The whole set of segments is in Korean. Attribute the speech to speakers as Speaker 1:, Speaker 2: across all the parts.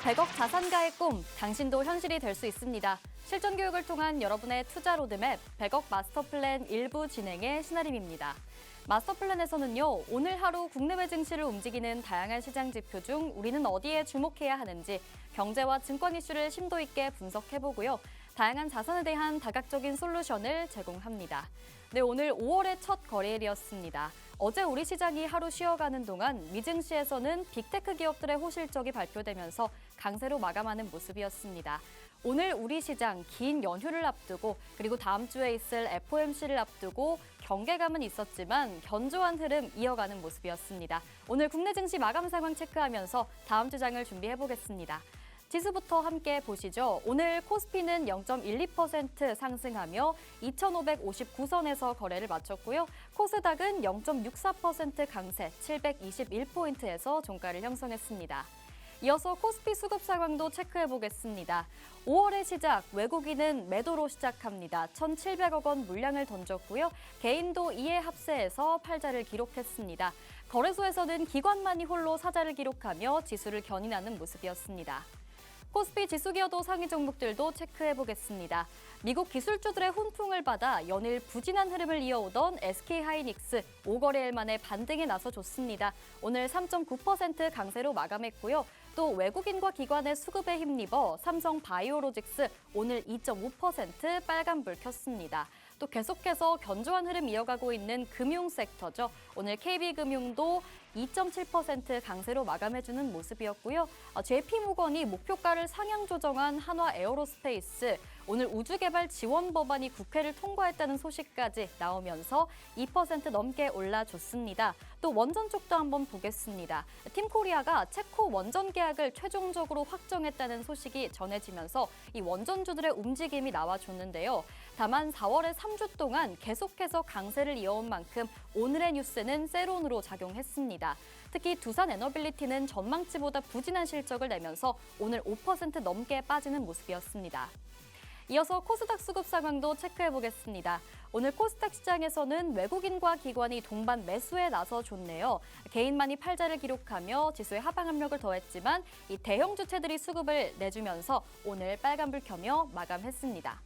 Speaker 1: 100억 자산가의 꿈, 당신도 현실이 될 수 있습니다. 실전 교육을 통한 여러분의 투자 로드맵 100억 마스터 플랜 일부 진행의 신아림입니다. 마스터 플랜에서는요, 오늘 하루 국내외 증시를 움직이는 다양한 시장 지표 중 우리는 어디에 주목해야 하는지 경제와 증권 이슈를 심도 있게 분석해보고요. 다양한 자산에 대한 다각적인 솔루션을 제공합니다. 네, 오늘 5월의 첫 거래일이었습니다. 어제 우리 시장이 하루 쉬어가는 동안 미증시에서는 빅테크 기업들의 호실적이 발표되면서 강세로 마감하는 모습이었습니다. 오늘 우리 시장 긴 연휴를 앞두고 그리고 다음 주에 있을 FOMC를 앞두고 경계감은 있었지만 견조한 흐름 이어가는 모습이었습니다. 오늘 국내 증시 마감 상황 체크하면서 다음 주 장을 준비해보겠습니다. 지수부터 함께 보시죠. 오늘 코스피는 0.12% 상승하며 2,559선에서 거래를 마쳤고요. 코스닥은 0.64% 강세 721포인트에서 종가를 형성했습니다. 이어서 코스피 수급 상황도 체크해보겠습니다. 5월의 시작, 외국인은 매도로 시작합니다. 1,700억 원 물량을 던졌고요. 개인도 이에 합세해서 팔자를 기록했습니다. 거래소에서는 기관만이 홀로 사자를 기록하며 지수를 견인하는 모습이었습니다. 코스피 지수 기여도 상위 종목들도 체크해보겠습니다. 미국 기술주들의 훈풍을 받아 연일 부진한 흐름을 이어오던 SK하이닉스 5거래일 만에 반등에 나서줬습니다. 오늘 3.9% 강세로 마감했고요. 또 외국인과 기관의 수급에 힘입어 삼성바이오로직스 오늘 2.5% 빨간불 켰습니다. 또 계속해서 견조한 흐름 이어가고 있는 금융 섹터죠. 오늘 KB금융도 2.7% 강세로 마감해주는 모습이었고요. JP모건이 목표가를 상향 조정한 한화에어로스페이스, 오늘 우주개발 지원 법안이 국회를 통과했다는 소식까지 나오면서 2% 넘게 올라줬습니다. 또 원전 쪽도 한번 보겠습니다. 팀코리아가 체코 원전 계약을 최종적으로 확정했다는 소식이 전해지면서 이 원전주들의 움직임이 나와줬는데요. 다만 4월에 3주 동안 계속해서 강세를 이어온 만큼 오늘의 뉴스는 세론으로 작용했습니다. 특히 두산에너빌리티는 전망치보다 부진한 실적을 내면서 오늘 5% 넘게 빠지는 모습이었습니다. 이어서 코스닥 수급 상황도 체크해보겠습니다. 오늘 코스닥 시장에서는 외국인과 기관이 동반 매수에 나서줬네요. 개인만이 팔자를 기록하며 지수에 하방 압력을 더했지만 이 대형 주체들이 수급을 내주면서 오늘 빨간불 켜며 마감했습니다.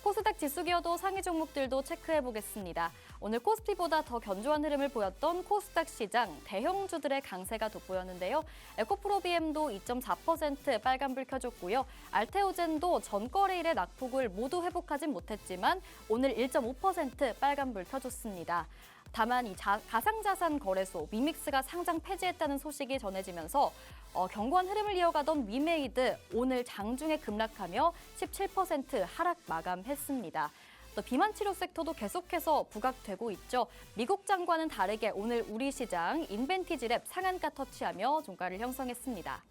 Speaker 1: 코스닥 지수 기여도 상위 종목들도 체크해보겠습니다. 오늘 코스피보다 더 견조한 흐름을 보였던 코스닥 시장, 대형주들의 강세가 돋보였는데요. 에코프로비엠도 2.4% 빨간불 켜줬고요. 알테오젠도 전거래일의 낙폭을 모두 회복하진 못했지만 오늘 1.5% 빨간불 켜줬습니다. 다만 이 가상자산 거래소 미믹스가 상장 폐지했다는 소식이 전해지면서 견고한 흐름을 이어가던 위메이드 오늘 장중에 급락하며 17% 하락 마감했습니다. 또 비만 치료 섹터도 계속해서 부각되고 있죠. 미국 장과는 다르게 오늘 우리 시장 인벤티지랩 상한가 터치하며 종가를 형성했습니다.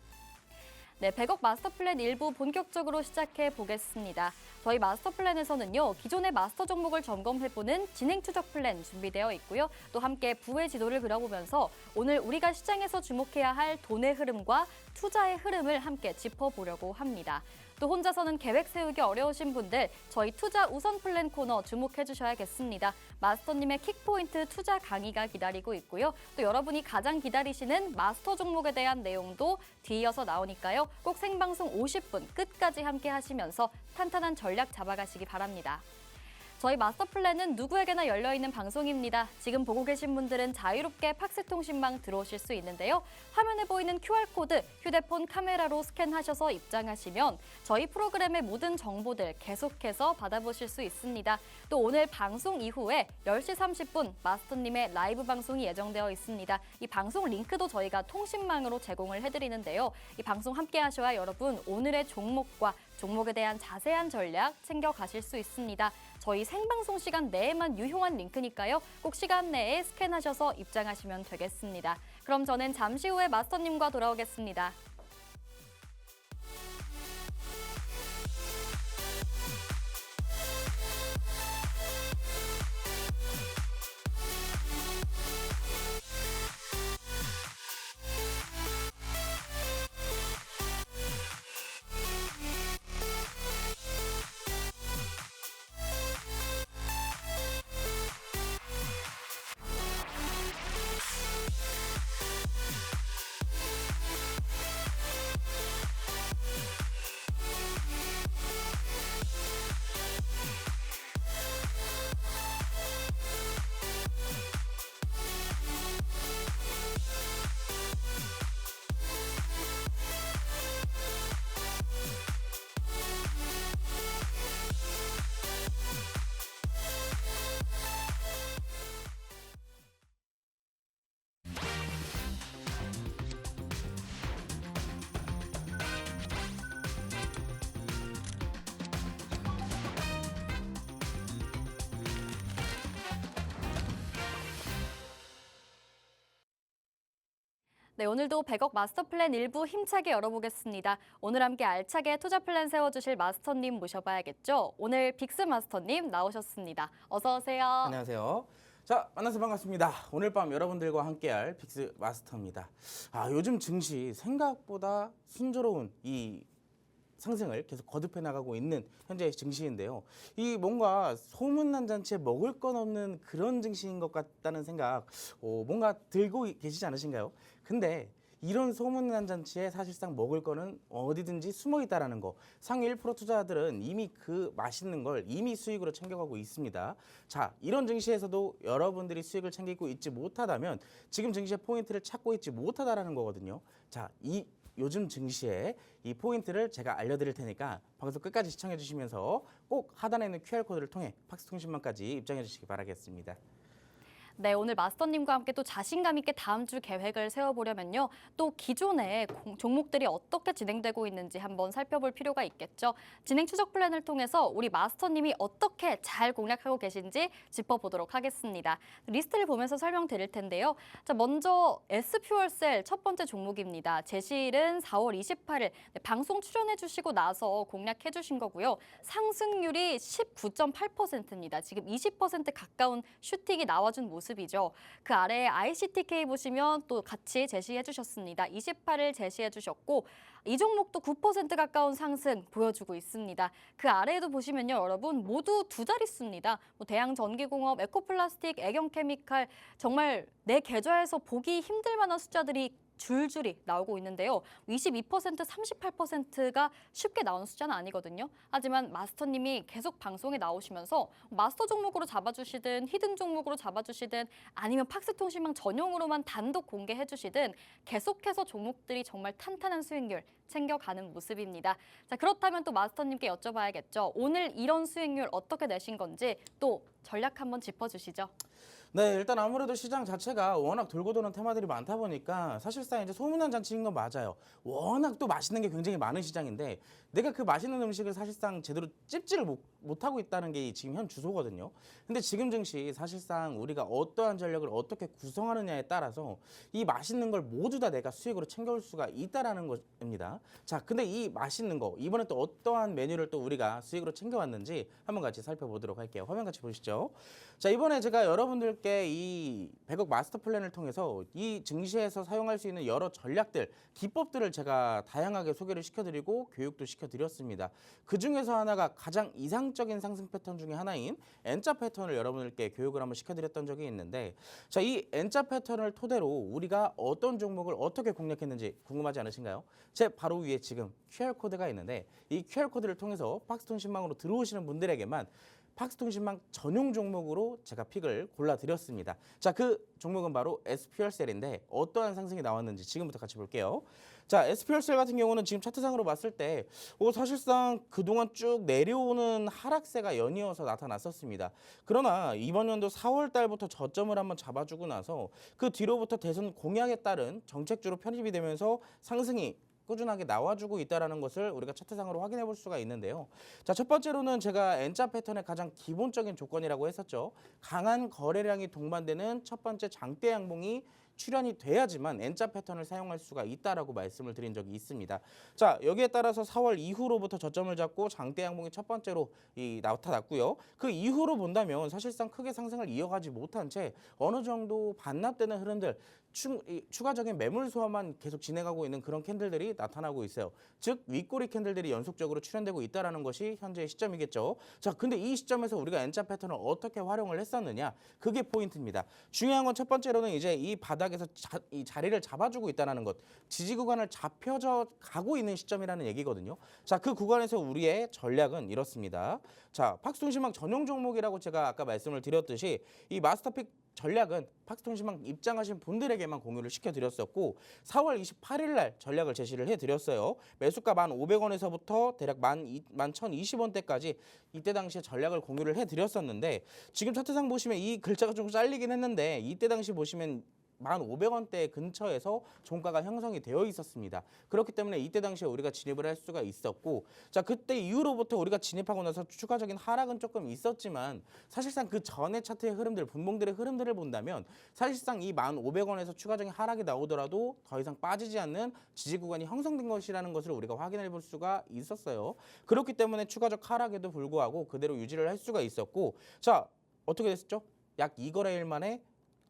Speaker 1: 네, 100억 마스터 플랜 일부 본격적으로 시작해 보겠습니다. 저희 마스터 플랜에서는요, 기존의 마스터 종목을 점검해보는 진행 추적 플랜 준비되어 있고요. 또 함께 부의 지도를 그려보면서 오늘 우리가 시장에서 주목해야 할 돈의 흐름과 투자의 흐름을 함께 짚어보려고 합니다. 또 혼자서는 계획 세우기 어려우신 분들 저희 투자 우선 플랜 코너 주목해 주셔야겠습니다. 마스터님의 킥포인트 투자 강의가 기다리고 있고요. 또 여러분이 가장 기다리시는 마스터 종목에 대한 내용도 뒤이어서 나오니까요. 꼭 생방송 50분 끝까지 함께 하시면서 탄탄한 전략 잡아가시기 바랍니다. 저희 마스터 플랜은 누구에게나 열려있는 방송입니다. 지금 보고 계신 분들은 자유롭게 팍스통신망 들어오실 수 있는데요. 화면에 보이는 QR코드 휴대폰 카메라로 스캔하셔서 입장하시면 저희 프로그램의 모든 정보들 계속해서 받아보실 수 있습니다. 또 오늘 방송 이후에 10시 30분 마스터님의 라이브 방송이 예정되어 있습니다. 이 방송 링크도 저희가 통신망으로 제공을 해드리는데요. 이 방송 함께 하셔야 여러분 오늘의 종목과 종목에 대한 자세한 전략 챙겨가실 수 있습니다. 저희 생방송 시간 내에만 유효한 링크니까요. 꼭 시간 내에 스캔하셔서 입장하시면 되겠습니다. 그럼 저는 잠시 후에 마스터님과 돌아오겠습니다. 네, 오늘도 100억 마스터 플랜 일부 힘차게 열어보겠습니다. 오늘 함께 알차게 투자 플랜 세워주실 마스터님 모셔봐야겠죠. 오늘 빅스 마스터님 나오셨습니다. 어서 오세요.
Speaker 2: 안녕하세요. 자, 만나서 반갑습니다. 오늘 밤 여러분들과 함께할 빅스 마스터입니다. 요즘 증시 생각보다 순조로운 이 상승을 계속 거듭해 나가고 있는 현재 증시인데요. 이 뭔가 소문난 잔치에 먹을 건 없는 그런 증시인 것 같다는 생각 뭔가 들고 계시지 않으신가요? 근데 이런 소문난 잔치에 사실상 먹을 거는 어디든지 숨어 있다라는 거. 상위 1% 투자자들은 이미 그 맛있는 걸 이미 수익으로 챙겨가고 있습니다. 자, 이런 증시에서도 여러분들이 수익을 챙기고 있지 못하다면 지금 증시의 포인트를 찾고 있지 못하다라는 거거든요. 자, 요즘 증시에 이 포인트를 제가 알려드릴 테니까 방송 끝까지 시청해 주시면서 꼭 하단에 있는 QR코드를 통해 팍스통신망까지 입장해 주시기 바라겠습니다.
Speaker 1: 네, 오늘 마스터님과 함께 또 자신감 있게 다음 주 계획을 세워보려면요. 또 기존의 종목들이 어떻게 진행되고 있는지 한번 살펴볼 필요가 있겠죠. 진행 추적 플랜을 통해서 우리 마스터님이 어떻게 잘 공략하고 계신지 짚어보도록 하겠습니다. 리스트를 보면서 설명드릴 텐데요. 자, 먼저 S퓨얼셀 첫 번째 종목입니다. 제시일은 4월 28일 방송 출연해 주시고 나서 공략해 주신 거고요. 상승률이 19.8%입니다. 지금 20% 가까운 슈팅이 나와준 모습이죠. 그 아래에 ICTK 보시면 또 같이 제시해 주셨습니다. 28일 제시해 주셨고 이 종목도 9% 가까운 상승 보여주고 있습니다. 그 아래에도 보시면요, 여러분 모두 두 자릿수입니다. 대양전기공업, 에코플라스틱, 애경케미칼 정말 내 계좌에서 보기 힘들 만한 숫자들이 줄줄이 나오고 있는데요. 22%, 38%가 쉽게 나오는 숫자는 아니거든요. 하지만 마스터님이 계속 방송에 나오시면서 마스터 종목으로 잡아주시든 히든 종목으로 잡아주시든 아니면 팍스통신망 전용으로만 단독 공개해주시든 계속해서 종목들이 정말 탄탄한 수익률 챙겨가는 모습입니다. 자, 그렇다면 또 마스터님께 여쭤봐야겠죠. 오늘 이런 수익률 어떻게 내신 건지 또 전략 한번 짚어주시죠.
Speaker 2: 네, 일단 아무래도 시장 자체가 워낙 돌고 도는 테마들이 많다 보니까 사실상 이제 소문난 잔치인 건 맞아요. 워낙 또 맛있는 게 굉장히 많은 시장인데 내가 그 맛있는 음식을 사실상 제대로 찝지를 못하고 있다는 게 지금 현 주소거든요. 근데 지금 증시 사실상 우리가 어떠한 전략을 어떻게 구성하느냐에 따라서 이 맛있는 걸 모두 다 내가 수익으로 챙겨올 수가 있다라는 것입니다. 자, 근데 이 맛있는 거 이번에 또 어떠한 메뉴를 또 우리가 수익으로 챙겨왔는지 한번 같이 살펴보도록 할게요. 화면 같이 보시죠. 자, 이번에 제가 여러분들께 이 100억 마스터 플랜을 통해서 이 증시에서 사용할 수 있는 여러 전략들, 기법들을 제가 다양하게 소개를 시켜드리고 교육도 시켜드렸습니다. 그 중에서 하나가 가장 이상적인 상승 패턴 중에 하나인 N자 패턴을 여러분들께 교육을 한번 시켜드렸던 적이 있는데, 자, 이 N자 패턴을 토대로 우리가 어떤 종목을 어떻게 공략했는지 궁금하지 않으신가요? 제 바로 위에 지금 QR코드가 있는데 이 QR코드를 통해서 팍스통신망으로 들어오시는 분들에게만 팍스통신망 전용 종목으로 제가 픽을 골라드렸습니다. 자, 그 종목은 바로 S퓨얼셀인데 어떠한 상승이 나왔는지 지금부터 같이 볼게요. 자, S퓨얼셀 같은 경우는 지금 차트상으로 봤을 때 사실상 그동안 쭉 내려오는 하락세가 연이어서 나타났었습니다. 그러나 이번 연도 4월 달부터 저점을 한번 잡아주고 나서 그 뒤로부터 대선 공약에 따른 정책주로 편입이 되면서 상승이 꾸준하게 나와주고 있다는 것을 우리가 차트상으로 확인해 볼 수가 있는데요. 자, 첫 번째로는 제가 N자 패턴의 가장 기본적인 조건이라고 했었죠. 강한 거래량이 동반되는 첫 번째 장대 양봉이 출현이 돼야지만 N자 패턴을 사용할 수가 있다라고 말씀을 드린 적이 있습니다. 자, 여기에 따라서 4월 이후로부터 저점을 잡고 장대 양봉이 첫 번째로 나타났고요. 그 이후로 본다면 사실상 크게 상승을 이어가지 못한 채 어느 정도 반납되는 흐름들, 추가적인 매물 소화만 계속 진행하고 있는 그런 캔들들이 나타나고 있어요. 즉 윗꼬리 캔들들이 연속적으로 출현되고 있다는 것이 현재의 시점이겠죠. 자, 근데 이 시점에서 우리가 N자 패턴을 어떻게 활용을 했었느냐, 그게 포인트입니다. 중요한 건 첫 번째로는 이제 이 바닥에서 이 자리를 잡아주고 있다는 것, 지지 구간을 잡혀져 가고 있는 시점이라는 얘기거든요. 자, 그 구간에서 우리의 전략은 이렇습니다. 자, 팍스통신망 전용 종목이라고 제가 아까 말씀을 드렸듯이 이 마스터픽 전략은 팍스통신망 입장하신 분들에게만 공유를 시켜드렸었고 4월 28일 날 전략을 제시를 해드렸어요. 매수가 1,500원에서부터 대략 11,020원대까지 이때 당시에 전략을 공유를 해드렸었는데 지금 차트상 보시면 이 글자가 좀 잘리긴 했는데 이때 당시 보시면 1,500원대 근처에서 종가가 형성이 되어 있었습니다. 그렇기 때문에 이때 당시에 우리가 진입을 할 수가 있었고, 자 그때 이후로부터 우리가 진입하고 나서 추가적인 하락은 조금 있었지만 사실상 그 전의 차트의 흐름들, 분봉들의 흐름들을 본다면 사실상 이 1,500원에서 추가적인 하락이 나오더라도 더 이상 빠지지 않는 지지 구간이 형성된 것이라는 것을 우리가 확인해 볼 수가 있었어요. 그렇기 때문에 추가적 하락에도 불구하고 그대로 유지를 할 수가 있었고, 자 어떻게 됐었죠? 약 2거래일 만에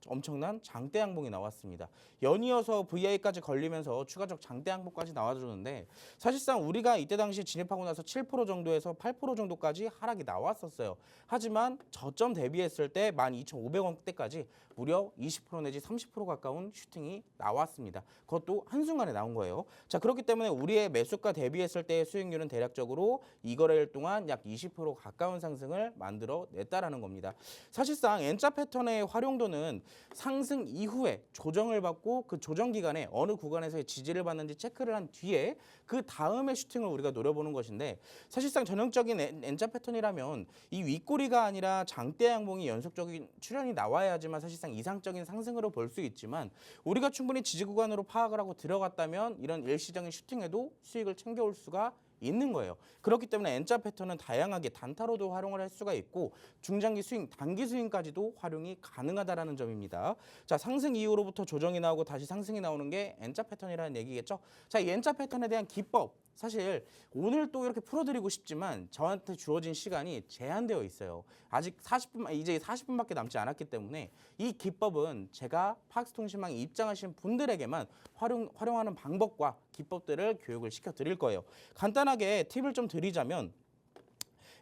Speaker 2: 엄청난 장대 양봉이 나왔습니다. 연이어서 VI까지 걸리면서 추가적 장대 양봉까지 나와주는데 사실상 우리가 이때 당시 진입하고 나서 7% 정도에서 8% 정도까지 하락이 나왔었어요. 하지만 저점 대비했을 때 12,500원대까지 무려 20% 내지 30% 가까운 슈팅이 나왔습니다. 그것도 한순간에 나온 거예요. 자 그렇기 때문에 우리의 매수가 대비했을 때의 수익률은 대략적으로 2거래일 동안 약 20% 가까운 상승을 만들어냈다라는 겁니다. 사실상 N자 패턴의 활용도는 상승 이후에 조정을 받고 그 조정 기간에 어느 구간에서의 지지를 받는지 체크를 한 뒤에 그 다음에 슈팅을 우리가 노려보는 것인데, 사실상 전형적인 N자 패턴이라면 이 윗꼬리가 아니라 장대 양봉이 연속적인 출현이 나와야지만 사실상 이상적인 상승으로 볼 수 있지만, 우리가 충분히 지지 구간으로 파악을 하고 들어갔다면 이런 일시적인 슈팅에도 수익을 챙겨올 수가 있는 거예요. 그렇기 때문에 N자 패턴은 다양하게 단타로도 활용을 할 수가 있고 중장기 스윙, 단기 스윙까지도 활용이 가능하다라는 점입니다. 자, 상승 이후로부터 조정이 나오고 다시 상승이 나오는 게 N자 패턴이라는 얘기겠죠. 자, 이 N자 패턴에 대한 기법, 사실 오늘 또 이렇게 풀어드리고 싶지만 저한테 주어진 시간이 제한되어 있어요. 아직 40분, 이제 40분밖에 남지 않았기 때문에 이 기법은 제가 팍스통신망에 입장하신 분들에게만 활용하는 방법과 기법들을 교육을 시켜드릴 거예요. 간단하게 팁을 좀 드리자면,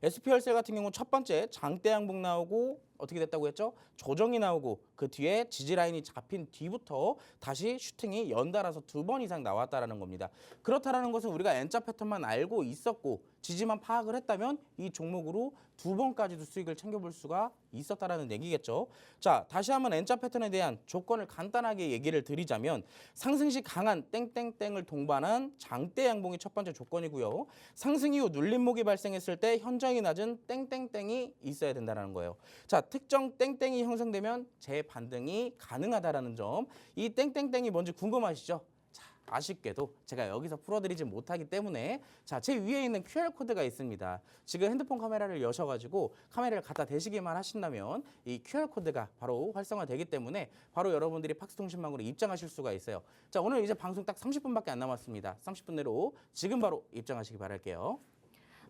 Speaker 2: SP열셀 같은 경우 첫 번째 장대 양봉 나오고 어떻게 됐다고 했죠? 조정이 나오고 그 뒤에 지지 라인이 잡힌 뒤부터 다시 슈팅이 연달아서 2번 이상 나왔다라는 겁니다. 그렇다라는 것은 우리가 N자 패턴만 알고 있었고 지지만 파악을 했다면 이 종목으로 2번까지도 수익을 챙겨볼 수가 있었다라는 얘기겠죠. 자, 다시 한번 N자 패턴에 대한 조건을 간단하게 얘기를 드리자면, 상승 시 강한 땡땡땡을 동반한 장대 양봉이 첫 번째 조건이고요. 상승 이후 눌림목이 발생했을 때 현저히 낮은 땡땡땡이 있어야 된다는 거예요. 자, 특정 땡땡이 형성되면 재반등이 가능하다라는 점. 이 땡땡땡이 뭔지 궁금하시죠? 자, 아쉽게도 제가 여기서 풀어드리지 못하기 때문에 자, 제 위에 있는 QR코드가 있습니다. 지금 핸드폰 카메라를 여셔가지고 카메라를 갖다 대시기만 하신다면 이 QR코드가 바로 활성화되기 때문에 바로 여러분들이 팍스통신망으로 입장하실 수가 있어요. 자, 오늘 이제 방송 딱 30분밖에 안 남았습니다. 30분 내로 지금 바로 입장하시기 바랄게요.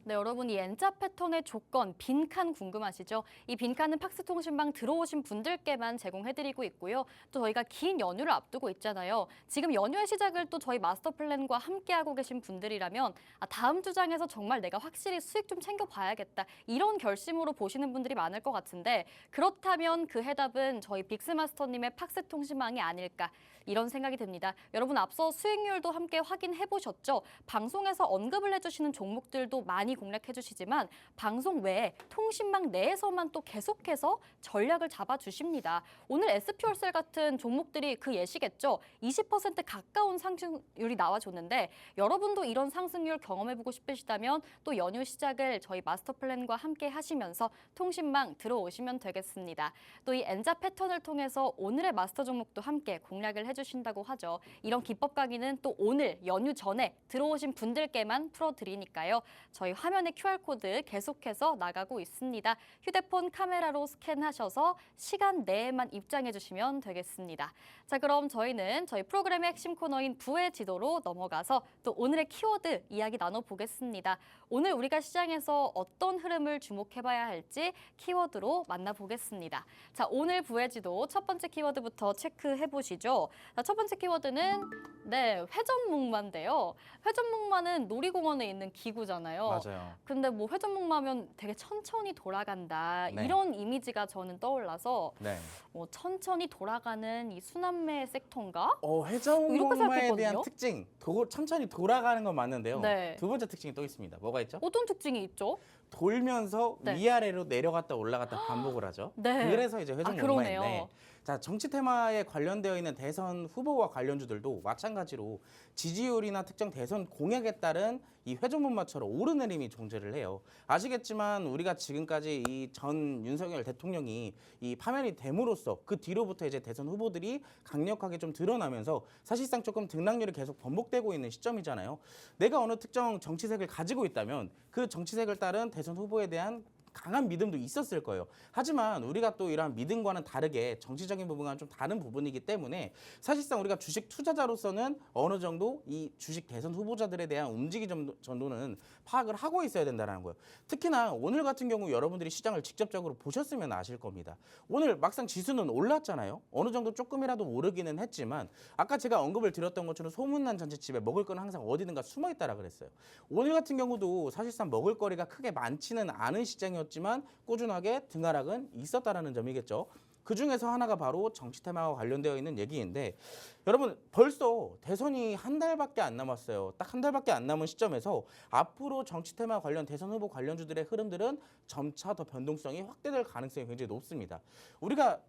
Speaker 1: 네, 여러분 이 N자 패턴의 조건, 빈칸 궁금하시죠? 이 빈칸은 팍스통신방 들어오신 분들께만 제공해드리고 있고요. 또 저희가 긴 연휴를 앞두고 있잖아요. 지금 연휴의 시작을 또 저희 마스터 플랜과 함께하고 계신 분들이라면 다음 주 장에서 정말 내가 확실히 수익 좀 챙겨봐야겠다. 이런 결심으로 보시는 분들이 많을 것 같은데, 그렇다면 그 해답은 저희 빅스마스터님의 팍스통신망이 아닐까. 이런 생각이 듭니다. 여러분 앞서 수익률도 함께 확인해 보셨죠? 방송에서 언급을 해주시는 종목들도 많이 공략해 주시지만 방송 외에 통신망 내에서만 또 계속해서 전략을 잡아주십니다. 오늘 SP열셀 같은 종목들이 그 예시겠죠? 20% 가까운 상승률이 나와줬는데, 여러분도 이런 상승률 경험해보고 싶으시다면 또 연휴 시작을 저희 마스터 플랜과 함께 하시면서 통신망 들어오시면 되겠습니다. 또 이 N자 패턴을 통해서 오늘의 마스터 종목도 함께 공략을 해주신다고 하죠. 이런 기법 강의는 또 오늘 연휴 전에 들어오신 분들께만 풀어드리니까요. 저희 화면에 QR코드 계속해서 나가고 있습니다. 휴대폰 카메라로 스캔하셔서 시간 내에만 입장해 주시면 되겠습니다. 자, 그럼 저희는 저희 프로그램의 핵심 코너인 부의 지도로 넘어가서 또 오늘의 키워드 이야기 나눠보겠습니다. 오늘 우리가 시장에서 어떤 흐름을 주목해봐야 할지 키워드로 만나보겠습니다. 자, 오늘 부의 지도 첫 번째 키워드부터 체크해보시죠. 자, 첫 번째 키워드는 회전목마인데요. 회전목마는 놀이공원에 있는 기구잖아요.
Speaker 2: 맞아요.
Speaker 1: 근데 뭐 회전목마면 되게 천천히 돌아간다.
Speaker 2: 네.
Speaker 1: 이런 이미지가 저는 떠올라서
Speaker 2: 네.
Speaker 1: 뭐 천천히 돌아가는 이 순환매 섹터인가? 이렇게
Speaker 2: 회전목마에
Speaker 1: 생각했거든요.
Speaker 2: 대한 특징, 천천히 돌아가는 건 맞는데요.
Speaker 1: 네.
Speaker 2: 두 번째 특징이 또 있습니다. 뭐가 있죠?
Speaker 1: 어떤 특징이 있죠?
Speaker 2: 돌면서
Speaker 1: 네.
Speaker 2: 위아래로 내려갔다 올라갔다 반복을 하죠.
Speaker 1: 네.
Speaker 2: 그래서 이제
Speaker 1: 그러네요.
Speaker 2: 회전목마인데, 자, 정치 테마에 관련되어 있는 대선 후보와 관련주들도 마찬가지로 지지율이나 특정 대선 공약에 따른 이 회전목마처럼 오르내림이 존재를 해요. 아시겠지만 우리가 지금까지 이 전 윤석열 대통령이 이 파면이 됨으로써 그 뒤로부터 이제 대선 후보들이 강력하게 좀 드러나면서 사실상 조금 등락률이 계속 번복되고 있는 시점이잖아요. 내가 어느 특정 정치색을 가지고 있다면 그 정치색을 따른 대선 후보에 대한 강한 믿음도 있었을 거예요. 하지만 우리가 또 이러한 믿음과는 다르게 정치적인 부분과는 좀 다른 부분이기 때문에 사실상 우리가 주식 투자자로서는 어느 정도 이 주식 대선 후보자들에 대한 움직임 정도는 파악을 하고 있어야 된다는 거예요. 특히나 오늘 같은 경우 여러분들이 시장을 직접적으로 보셨으면 아실 겁니다. 오늘 막상 지수는 올랐잖아요. 어느 정도 조금이라도 오르기는 했지만 아까 제가 언급을 드렸던 것처럼 소문난 잔치집에 먹을 거는 항상 어디든가 숨어 있다라 그랬어요. 오늘 같은 경우도 사실상 먹을 거리가 크게 많지는 않은 시장이었지만 꾸준하게 등하락은 있었다라는 점이겠죠. 그 중에서 하나가 바로 정치 테마와 관련되어 있는 얘기인데 여러분 벌써 대선이 한 달밖에 안 남았어요. 딱 한 달밖에 안 남은 시점에서 앞으로 정치 테마 관련 대선 후보 관련주들의 흐름들은 점차 더 변동성이 확대될 가능성이 굉장히 높습니다. 우리가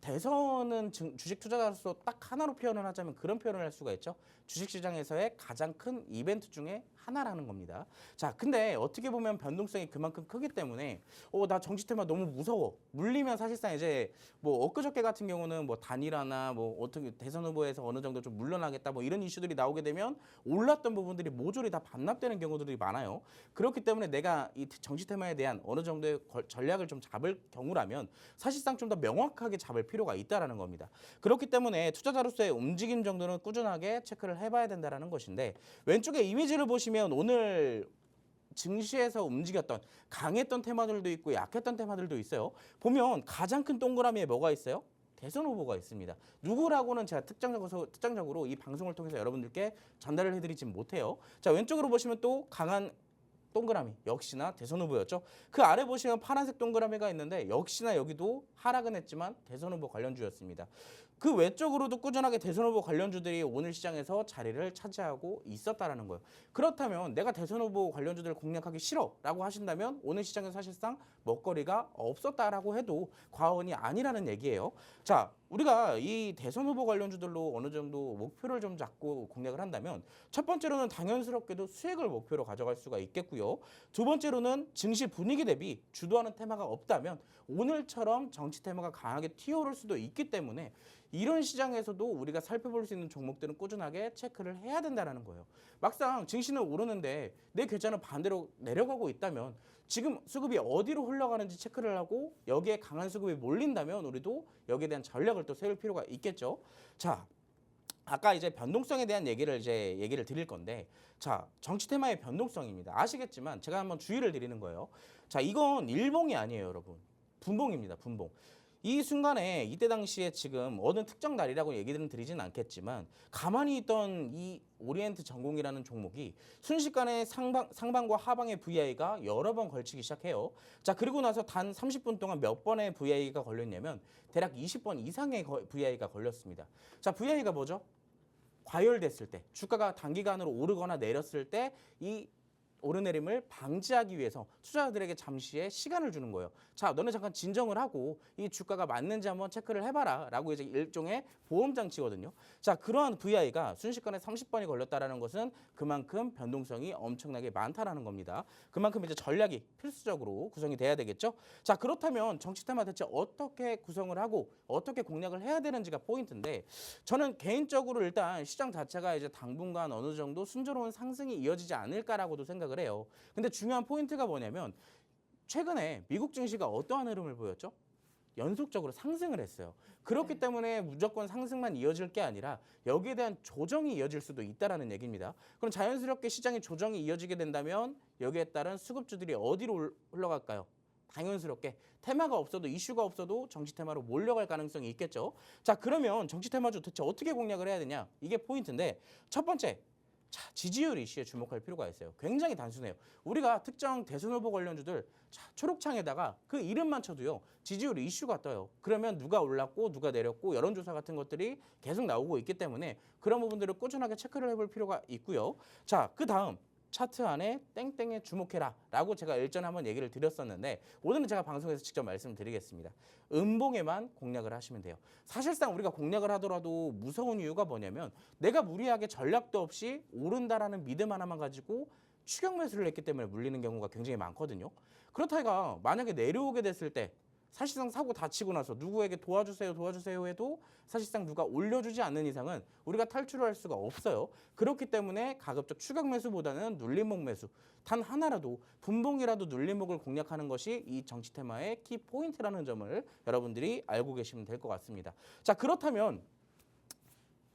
Speaker 2: 대선은 주식 투자자로서 딱 하나로 표현을 하자면 그런 표현을 할 수가 있죠. 주식시장에서의 가장 큰 이벤트 중에 하나라는 겁니다. 자, 근데 어떻게 보면 변동성이 그만큼 크기 때문에 나 정치 테마 너무 무서워. 물리면 사실상 이제 뭐 엊그저께 같은 경우는 뭐 단일화나 뭐 어떻게 대선 후보에서 어느 정도 좀 물러나겠다 뭐 이런 이슈들이 나오게 되면 올랐던 부분들이 모조리 다 반납되는 경우들이 많아요. 그렇기 때문에 내가 이 정치 테마에 대한 어느 정도의 전략을 좀 잡을 경우라면 사실상 좀 더 명확하게 잡을 필요가 있다라는 겁니다. 그렇기 때문에 투자자로서의 움직임 정도는 꾸준하게 체크를 해봐야 된다라는 것인데 왼쪽에 이미지를 보시면 오늘 증시에서 움직였던 강했던 테마들도 있고 약했던 테마들도 있어요. 보면 가장 큰 동그라미에 뭐가 있어요? 대선 후보가 있습니다. 누구라고는 제가 특정적으로 이 방송을 통해서 여러분들께 전달을 해드리진 못해요. 자, 왼쪽으로 보시면 또 강한 동그라미 역시나 대선 후보였죠. 그 아래 보시면 파란색 동그라미가 있는데 역시나 여기도 하락은 했지만 대선 후보 관련주였습니다. 그 외적으로도 꾸준하게 대선 후보 관련주들이 오늘 시장에서 자리를 차지하고 있었다라는 거예요. 그렇다면 내가 대선 후보 관련주들을 공략하기 싫어라고 하신다면 오늘 시장에 사실상 먹거리가 없었다라고 해도 과언이 아니라는 얘기예요. 자, 우리가 이 대선 후보 관련주들로 어느 정도 목표를 좀 잡고 공략을 한다면 첫 번째로는 당연스럽게도 수익을 목표로 가져갈 수가 있겠고요. 두 번째로는 증시 분위기 대비 주도하는 테마가 없다면 오늘처럼 정치 테마가 강하게 튀어오를 수도 있기 때문에 이런 시장에서도 우리가 살펴볼 수 있는 종목들은 꾸준하게 체크를 해야 된다는 거예요. 막상 증시는 오르는데 내 계좌는 반대로 내려가고 있다면 지금 수급이 어디로 흘러가는지 체크를 하고 여기에 강한 수급이 몰린다면 우리도 여기에 대한 전략을 또 세울 필요가 있겠죠. 자, 아까 이제 변동성에 대한 얘기를 드릴 건데 자, 정치 테마의 변동성입니다. 아시겠지만 제가 한번 주의를 드리는 거예요. 자, 이건 일봉이 아니에요, 여러분. 분봉입니다, 분봉. 이 순간에 이때 당시에 지금 어느 특정 날이라고 얘기들은 드리진 않겠지만 가만히 있던 이 오리엔트 전공이라는 종목이 순식간에 상방과 하방의 VI가 여러 번 걸치기 시작해요. 자, 그리고 나서 단 30분 동안 몇 번의 VI가 걸렸냐면 대략 20번 이상의 VI가 걸렸습니다. 자, VI가 뭐죠? 과열됐을 때, 주가가 단기간으로 오르거나 내렸을 때 이 오르내림을 방지하기 위해서 투자자들에게 잠시의 시간을 주는 거예요. 자, 너네 잠깐 진정을 하고 이 주가가 맞는지 한번 체크를 해봐라 라고 이제 일종의 보험 장치거든요. 자, 그러한 VI가 순식간에 30번이 걸렸다라는 것은 그만큼 변동성이 엄청나게 많다라는 겁니다. 그만큼 이제 전략이 필수적으로 구성이 돼야 되겠죠. 자, 그렇다면 정치 테마 대체 어떻게 구성을 하고 어떻게 공략을 해야 되는지가 포인트인데 저는 개인적으로 일단 시장 자체가 이제 당분간 어느 정도 순조로운 상승이 이어지지 않을까라고도 생각을 해요. 근데 중요한 포인트가 뭐냐면 최근에 미국 증시가 어떠한 흐름을 보였죠? 연속적으로 상승을 했어요. 그렇기 때문에 무조건 상승만 이어질 게 아니라 여기에 대한 조정이 이어질 수도 있다라는 얘기입니다. 그럼 자연스럽게 시장의 조정이 이어지게 된다면 여기에 따른 수급주들이 어디로 흘러갈까요? 당연스럽게 테마가 없어도 이슈가 없어도 정치 테마로 몰려갈 가능성이 있겠죠. 자, 그러면 정치 테마주 대체 어떻게 공략을 해야 되냐? 이게 포인트인데 첫 번째, 자, 지지율 이슈에 주목할 필요가 있어요. 굉장히 단순해요. 우리가 특정 대선 후보 관련주들 초록창에다가 그 이름만 쳐도요. 지지율 이슈가 떠요. 그러면 누가 올랐고 누가 내렸고 여론조사 같은 것들이 계속 나오고 있기 때문에 그런 부분들을 꾸준하게 체크를 해볼 필요가 있고요. 자, 그 다음 차트 안에 땡땡에 주목해라 라고 제가 일전에 한번 얘기를 드렸었는데 오늘은 제가 방송에서 직접 말씀드리겠습니다. 음봉에만 공략을 하시면 돼요. 사실상 우리가 공략을 하더라도 무서운 이유가 뭐냐면 내가 무리하게 전략도 없이 오른다라는 믿음 하나만 가지고 추격 매수를 했기 때문에 물리는 경우가 굉장히 많거든요. 그렇다가 만약에 내려오게 됐을 때 사실상 사고 다치고 나서 누구에게 도와주세요 해도 사실상 누가 올려주지 않는 이상은 우리가 탈출을 할 수가 없어요. 그렇기 때문에 가급적 추격 매수보다는 눌림목 매수, 단 하나라도 분봉이라도 눌림목을 공략하는 것이 이 정치 테마의 키 포인트라는 점을 여러분들이 알고 계시면 될 것 같습니다. 자, 그렇다면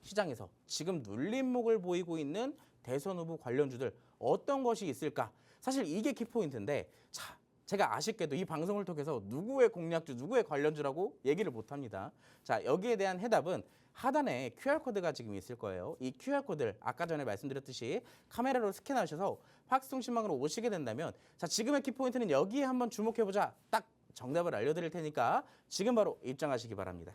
Speaker 2: 시장에서 지금 눌림목을 보이고 있는 대선 후보 관련주들 어떤 것이 있을까? 사실 이게 키포인트인데 자, 제가 아쉽게도 이 방송을 통해서 누구의 공략주, 누구의 관련주라고 얘기를 못합니다. 자, 여기에 대한 해답은 하단에 QR코드가 지금 있을 거예요. 이 QR코드를 아까 전에 말씀드렸듯이 카메라로 스캔하셔서 팍스통신망으로 오시게 된다면 자, 지금의 키포인트는 여기에 한번 주목해보자. 딱 정답을 알려드릴 테니까 지금 바로 입장하시기 바랍니다.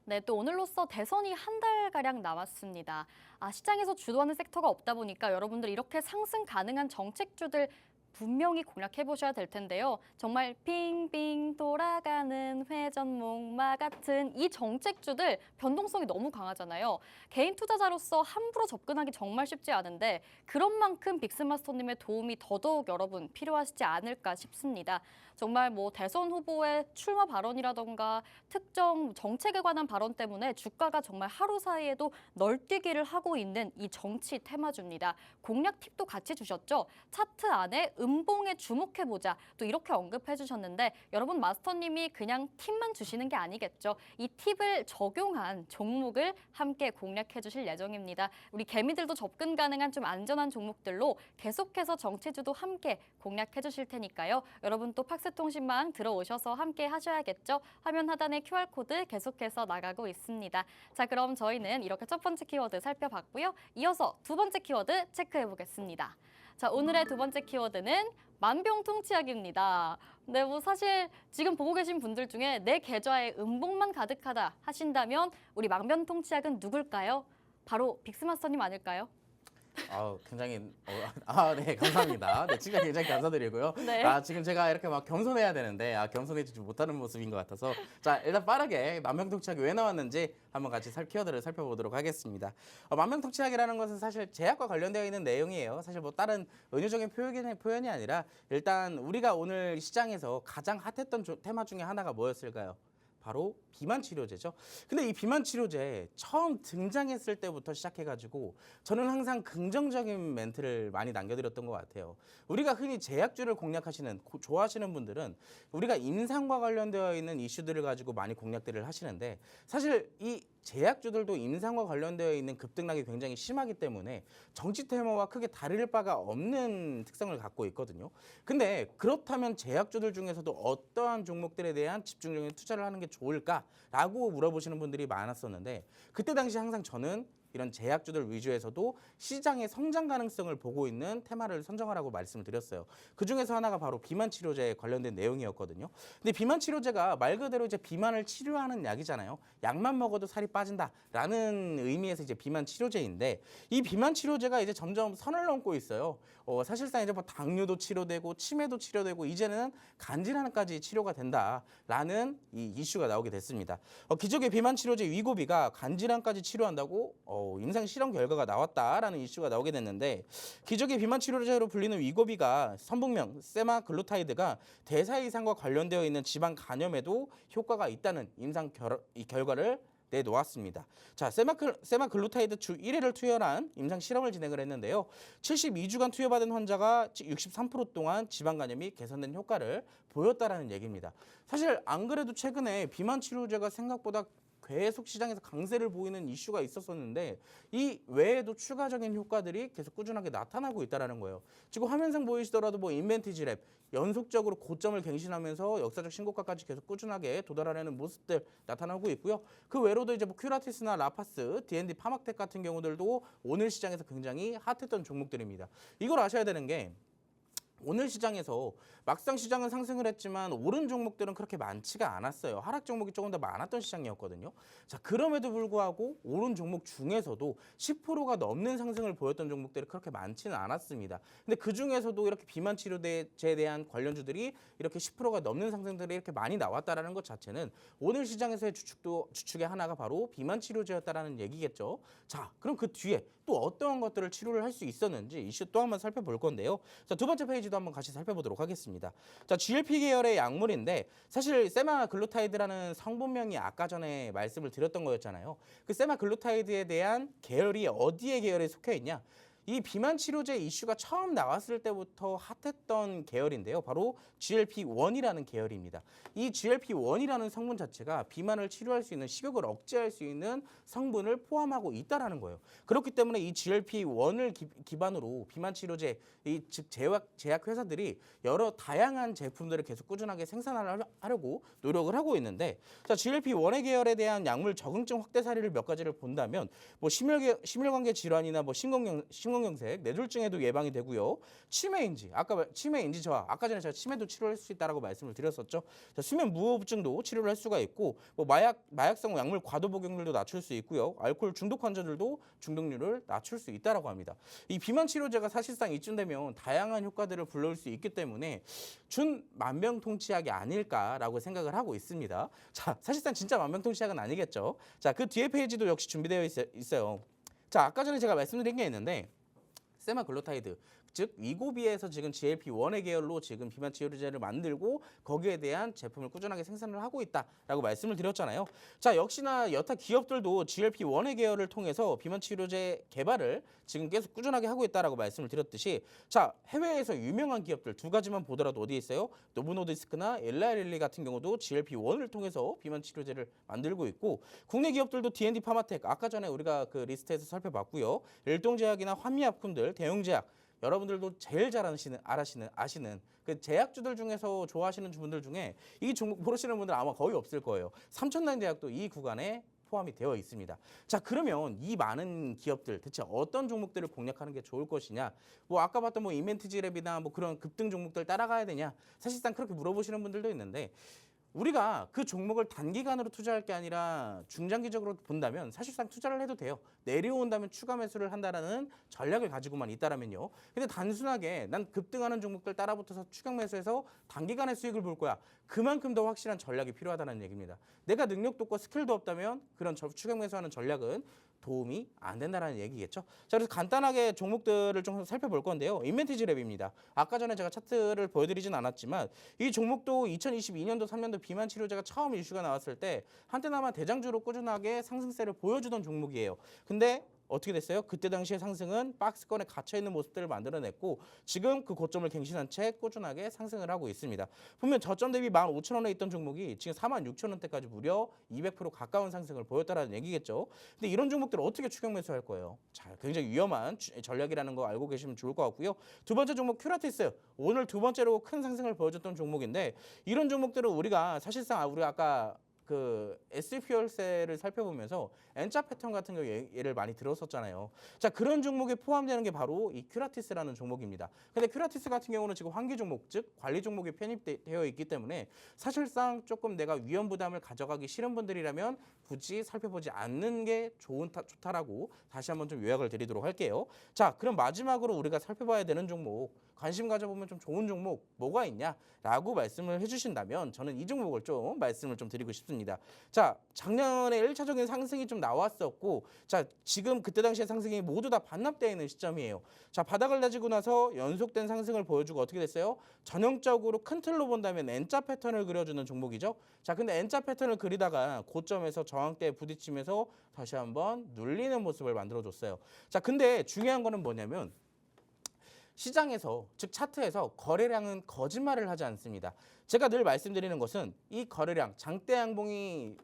Speaker 1: 네, 또 오늘로써 대선이 한 달가량 남았습니다. 시장에서 주도하는 섹터가 없다 보니까 여러분들 이렇게 상승 가능한 정책주들 분명히 공략해 보셔야 될 텐데요. 정말 빙빙 돌아가는 회전목마 같은 이 정책주들 변동성이 너무 강하잖아요. 개인 투자자로서 함부로 접근하기 정말 쉽지 않은데 그런 만큼 빅스마스터님의 도움이 더더욱 여러분 필요하시지 않을까 싶습니다. 정말 뭐 대선 후보의 출마 발언이라던가 특정 정책에 관한 발언 때문에 주가가 정말 하루 사이에도 널뛰기를 하고 있는 이 정치 테마주입니다. 공략 팁도 같이 주셨죠? 차트 안에 음봉에 주목해보자. 또 이렇게 언급해 주셨는데 여러분 마스터님이 그냥 팁만 주시는 게 아니겠죠. 이 팁을 적용한 종목을 함께 공략해 주실 예정입니다. 우리 개미들도 접근 가능한 좀 안전한 종목들로 계속해서 정치주도 함께 공략해 주실 테니까요. 여러분 또 팍스통신망 들어오셔서 함께 하셔야겠죠. 화면 하단에 QR코드 계속해서 나가고 있습니다. 자, 그럼 저희는 이렇게 첫 번째 키워드 살펴봤고요. 이어서 두 번째 키워드 체크해 보겠습니다. 자, 오늘의 두 번째 키워드는 만병통치약입니다. 네, 뭐 사실 지금 보고 계신 분들 중에 내 계좌에 음봉만 가득하다 하신다면 우리 만병통치약은 누굴까요? 바로 빅스마스터님 아닐까요?
Speaker 2: 굉장히 네, 감사합니다. 네, 진짜 굉장히 감사드리고요.
Speaker 1: 네.
Speaker 2: 지금 제가 이렇게 막 겸손해야 되는데 겸손해지지 못하는 모습인 것 같아서 자, 일단 빠르게 만병통치약이 왜 나왔는지 한번 같이 키워드를 살펴보도록 하겠습니다. 만병통치약이라는 것은 사실 제약과 관련되어 있는 내용이에요. 사실 뭐 다른 은유적인 표현이 아니라 일단 우리가 오늘 시장에서 가장 핫했던 테마 중에 하나가 뭐였을까요? 바로 비만 치료제죠. 근데 이 비만 치료제 처음 등장했을 때부터 시작해가지고 저는 항상 긍정적인 멘트를 많이 남겨드렸던 것 같아요. 우리가 흔히 제약주를 공략하시는, 좋아하시는 분들은 우리가 임상과 관련되어 있는 이슈들을 가지고 많이 공략들을 하시는데 사실 이 제약주들도 임상과 관련되어 있는 급등락이 굉장히 심하기 때문에 정치 테마와 크게 다를 바가 없는 특성을 갖고 있거든요. 근데 그렇다면 제약주들 중에서도 어떠한 종목들에 대한 집중적인 투자를 하는 게 좋을까라고 물어보시는 분들이 많았었는데 그때 당시 항상 저는 이런 제약주들 위주에서도 시장의 성장 가능성을 보고 있는 테마를 선정하라고 말씀을 드렸어요. 그 중에서 하나가 바로 비만 치료제에 관련된 내용이었거든요. 근데 비만 치료제가 말 그대로 이제 비만을 치료하는 약이잖아요. 약만 먹어도 살이 빠진다라는 의미에서 이제 비만 치료제인데 이 비만 치료제가 이제 점점 선을 넘고 있어요. 사실상 이제 뭐 당뇨도 치료되고 치매도 치료되고 이제는 간질환까지 치료가 된다라는 이 이슈가 나오게 됐습니다. 기존의 비만 치료제 위고비가 간질환까지 치료한다고 임상 실험 결과가 나왔다라는 이슈가 나오게 됐는데 기존의 비만 치료제로 불리는 위고비가 선북명 세마글루타이드가 대사 이상과 관련되어 있는 지방 간염에도 효과가 있다는 임상 결과를 내놓았습니다. 자, 세마글루타이드 주 1회를 투여한 임상 실험을 진행을 했는데요. 72주간 투여받은 환자가 63% 동안 지방 간염이 개선된 효과를 보였다라는 얘기입니다. 사실 안 그래도 최근에 비만 치료제가 생각보다 계속 시장에서 강세를 보이는 이슈가 있었었는데 이 외에도 추가적인 효과들이 계속 꾸준하게 나타나고 있다는 거예요. 지금 화면상 보이시더라도 뭐 인벤티지랩 연속적으로 고점을 갱신하면서 역사적 신고가까지 계속 꾸준하게 도달하려는 모습들 나타나고 있고요. 그 외로도 이제 뭐 큐라티스나 라파스, D&D 파막텍 같은 경우들도 오늘 시장에서 굉장히 핫했던 종목들입니다. 이걸 아셔야 되는 게 오늘 시장에서 막상 시장은 상승을 했지만 오른 종목들은 그렇게 많지가 않았어요. 하락 종목이 조금 더 많았던 시장이었거든요. 자, 그럼에도 불구하고 오른 종목 중에서도 10%가 넘는 상승을 보였던 종목들이 그렇게 많지는 않았습니다. 근데 그 중에서도 이렇게 비만 치료제에 대한 관련주들이 이렇게 10%가 넘는 상승들이 이렇게 많이 나왔다라는 것 자체는 오늘 시장에서의 주축의 하나가 바로 비만 치료제였다라는 얘기겠죠. 자, 그럼 그 뒤에 또 어떤 것들을 치료를 할 수 있었는지 이슈 또 한번 살펴볼 건데요. 자, 두 번째 페이지도 한번 같이 살펴보도록 하겠습니다. 자, GLP 계열의 약물인데 사실 세마글루타이드라는 성분명이 아까 전에 말씀을 드렸던 거였잖아요. 그 세마글루타이드에 대한 계열이 어디에 계열에 속해 있냐? 이 비만 치료제 이슈가 처음 나왔을 때부터 핫했던 계열인데요. 바로 GLP-1이라는 계열입니다. 이 GLP-1이라는 성분 자체가 비만을 치료할 수 있는 식욕을 억제할 수 있는 성분을 포함하고 있다라는 거예요. 그렇기 때문에 이 GLP-1을 기반으로 비만 치료제, 즉 제약 회사들이 여러 다양한 제품들을 계속 꾸준하게 생산하려고 노력을 하고 있는데, 자, GLP-1의 계열에 대한 약물 적응증 확대 사례를 몇 가지를 본다면, 뭐 심혈관계 질환이나 뭐 심근경색, 뇌졸중에도 예방이 되고요. 치매 인지 저하, 아까 전에 제가 치매도 치료할 수 있다라고 말씀을 드렸었죠. 자, 수면 무호흡증도 치료를 할 수가 있고, 뭐 마약성 약물 과도 복용률도 낮출 수 있고요. 알코올 중독 환자들도 중독률을 낮출 수 있다라고 합니다. 이 비만 치료제가 사실상 이쯤 되면 다양한 효과들을 불러올 수 있기 때문에 준 만병통치약이 아닐까라고 생각을 하고 있습니다. 자, 사실상 진짜 만병통치약은 아니겠죠. 자, 그 뒤에 페이지도 역시 준비되어 있어요. 자, 아까 전에 제가 말씀드린 게 있는데 세마글루타이드, 즉 위고비에서 지금 GLP-1의 계열로 지금 비만 치료제를 만들고 거기에 대한 제품을 꾸준하게 생산을 하고 있다라고 말씀을 드렸잖아요. 자, 역시나 여타 기업들도 GLP-1의 계열을 통해서 비만 치료제 개발을 지금 계속 꾸준하게 하고 있다라고 말씀을 드렸듯이, 자, 해외에서 유명한 기업들 두 가지만 보더라도 어디에 있어요? 노브노디스크나 엘라일리 같은 경우도 GLP-1을 통해서 비만 치료제를 만들고 있고, 국내 기업들도 D&D 파마텍, 아까 전에 우리가 그 리스트에서 살펴봤고요. 일동제약이나 환미약품들, 대용제약, 여러분들도 제일 잘 아시는 그 제약주들 중에서 좋아하시는 분들 중에 이 종목 모르시는 분들 아마 거의 없을 거예요. 삼천라인 제약도 이 구간에 포함이 되어 있습니다. 자, 그러면 이 많은 기업들 대체 어떤 종목들을 공략하는 게 좋을 것이냐? 뭐 아까 봤던 뭐 이멘티지랩이나 뭐 그런 급등 종목들 따라가야 되냐? 사실상 그렇게 물어보시는 분들도 있는데, 우리가 그 종목을 단기간으로 투자할 게 아니라 중장기적으로 본다면 사실상 투자를 해도 돼요. 내려온다면 추가 매수를 한다라는 전략을 가지고만 있다라면요. 근데 단순하게 난 급등하는 종목들 따라붙어서 추격 매수해서 단기간에 수익을 볼 거야. 그만큼 더 확실한 전략이 필요하다는 얘기입니다. 내가 능력도 없고 스킬도 없다면 그런 추격 매수하는 전략은 도움이 안 된다는 얘기겠죠. 자, 그래서 간단하게 종목들을 좀 살펴볼 건데요. 인멘티지랩입니다. 아까 전에 제가 차트를 보여드리진 않았지만 이 종목도 2022년도 3년도 비만 치료제가 처음 이슈가 나왔을 때 한때나마 대장주로 꾸준하게 상승세를 보여주던 종목이에요. 근데 어떻게 됐어요? 그때 당시의 상승은 박스권에 갇혀있는 모습들을 만들어냈고 지금 그 고점을 갱신한 채 꾸준하게 상승을 하고 있습니다. 보면 저점 대비 15,000원에 있던 종목이 지금 46,000원대까지 무려 200% 가까운 상승을 보였다는 얘기겠죠. 근데 이런 종목들을 어떻게 추격 매수할 거예요? 자, 굉장히 위험한 전략이라는 거 알고 계시면 좋을 것 같고요. 두 번째 종목 큐라티스. 오늘 두 번째로 큰 상승을 보여줬던 종목인데, 이런 종목들은 우리가 아까 그 SP열세를 살펴보면서 N자 패턴 같은 경우 예를 많이 들었었잖아요. 자, 그런 종목에 포함되는 게 바로 이 큐라티스라는 종목입니다. 근데 큐라티스 같은 경우는 지금 환기 종목, 즉 관리 종목에 편입되어 있기 때문에 사실상 조금 내가 위험 부담을 가져가기 싫은 분들이라면 굳이 살펴보지 않는 게 좋다라고 다시 한번 좀 요약을 드리도록 할게요. 자, 그럼 마지막으로 우리가 살펴봐야 되는 종목, 관심 가져보면 좀 좋은 종목 뭐가 있냐라고 말씀을 해주신다면 저는 이 종목을 좀 말씀을 좀 드리고 싶습니다. 자, 작년에 1차적인 상승이 좀 나왔었고, 자, 지금 그때 당시의 상승이 모두 다 반납되어 있는 시점이에요. 자, 바닥을 다지고 나서 연속된 상승을 보여주고 어떻게 됐어요? 전형적으로 큰 틀로 본다면 N자 패턴을 그려주는 종목이죠. 자, 근데 N자 패턴을 그리다가 고점에서 저항대에 부딪히면서 다시 한번 눌리는 모습을 만들어줬어요. 자, 근데 중요한 거는 뭐냐면 시장에서, 즉 차트에서 거래량은 거짓말을 하지 않습니다. 제가 늘 말씀드리는 것은 이 거래량, 장대 양봉이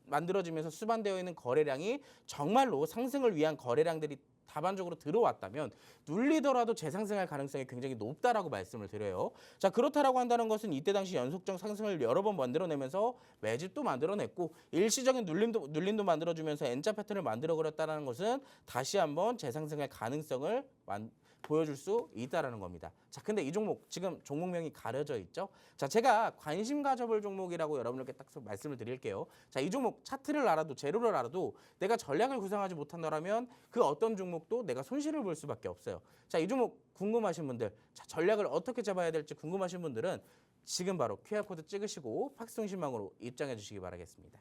Speaker 2: 만들어지면서 수반되어 있는 거래량이 정말로 상승을 위한 거래량들이 다반적으로 들어왔다면 눌리더라도 재상승할 가능성이 굉장히 높다라고 말씀을 드려요. 자, 그렇다라고 한다는 것은 이때 당시 연속적 상승을 여러 번 만들어내면서 매집도 만들어냈고 일시적인 눌림도 만들어주면서 N자 패턴을 만들어 그렸다는 것은 다시 한번 재상승할 가능성을 보여줄 수 있다라는 겁니다. 자, 근데 이 종목 지금 종목명이 가려져 있죠. 자, 제가 관심 가져볼 종목이라고 여러분들께 딱 말씀을 드릴게요. 자, 이 종목 차트를 알아도 재료를 알아도 내가 전략을 구상하지 못한다라면 그 어떤 종목도 내가 손실을 볼 수밖에 없어요. 자, 이 종목 궁금하신 분들, 자, 전략을 어떻게 잡아야 될지 궁금하신 분들은 지금 바로 QR코드 찍으시고 팍스통신망으로 입장해 주시기 바라겠습니다.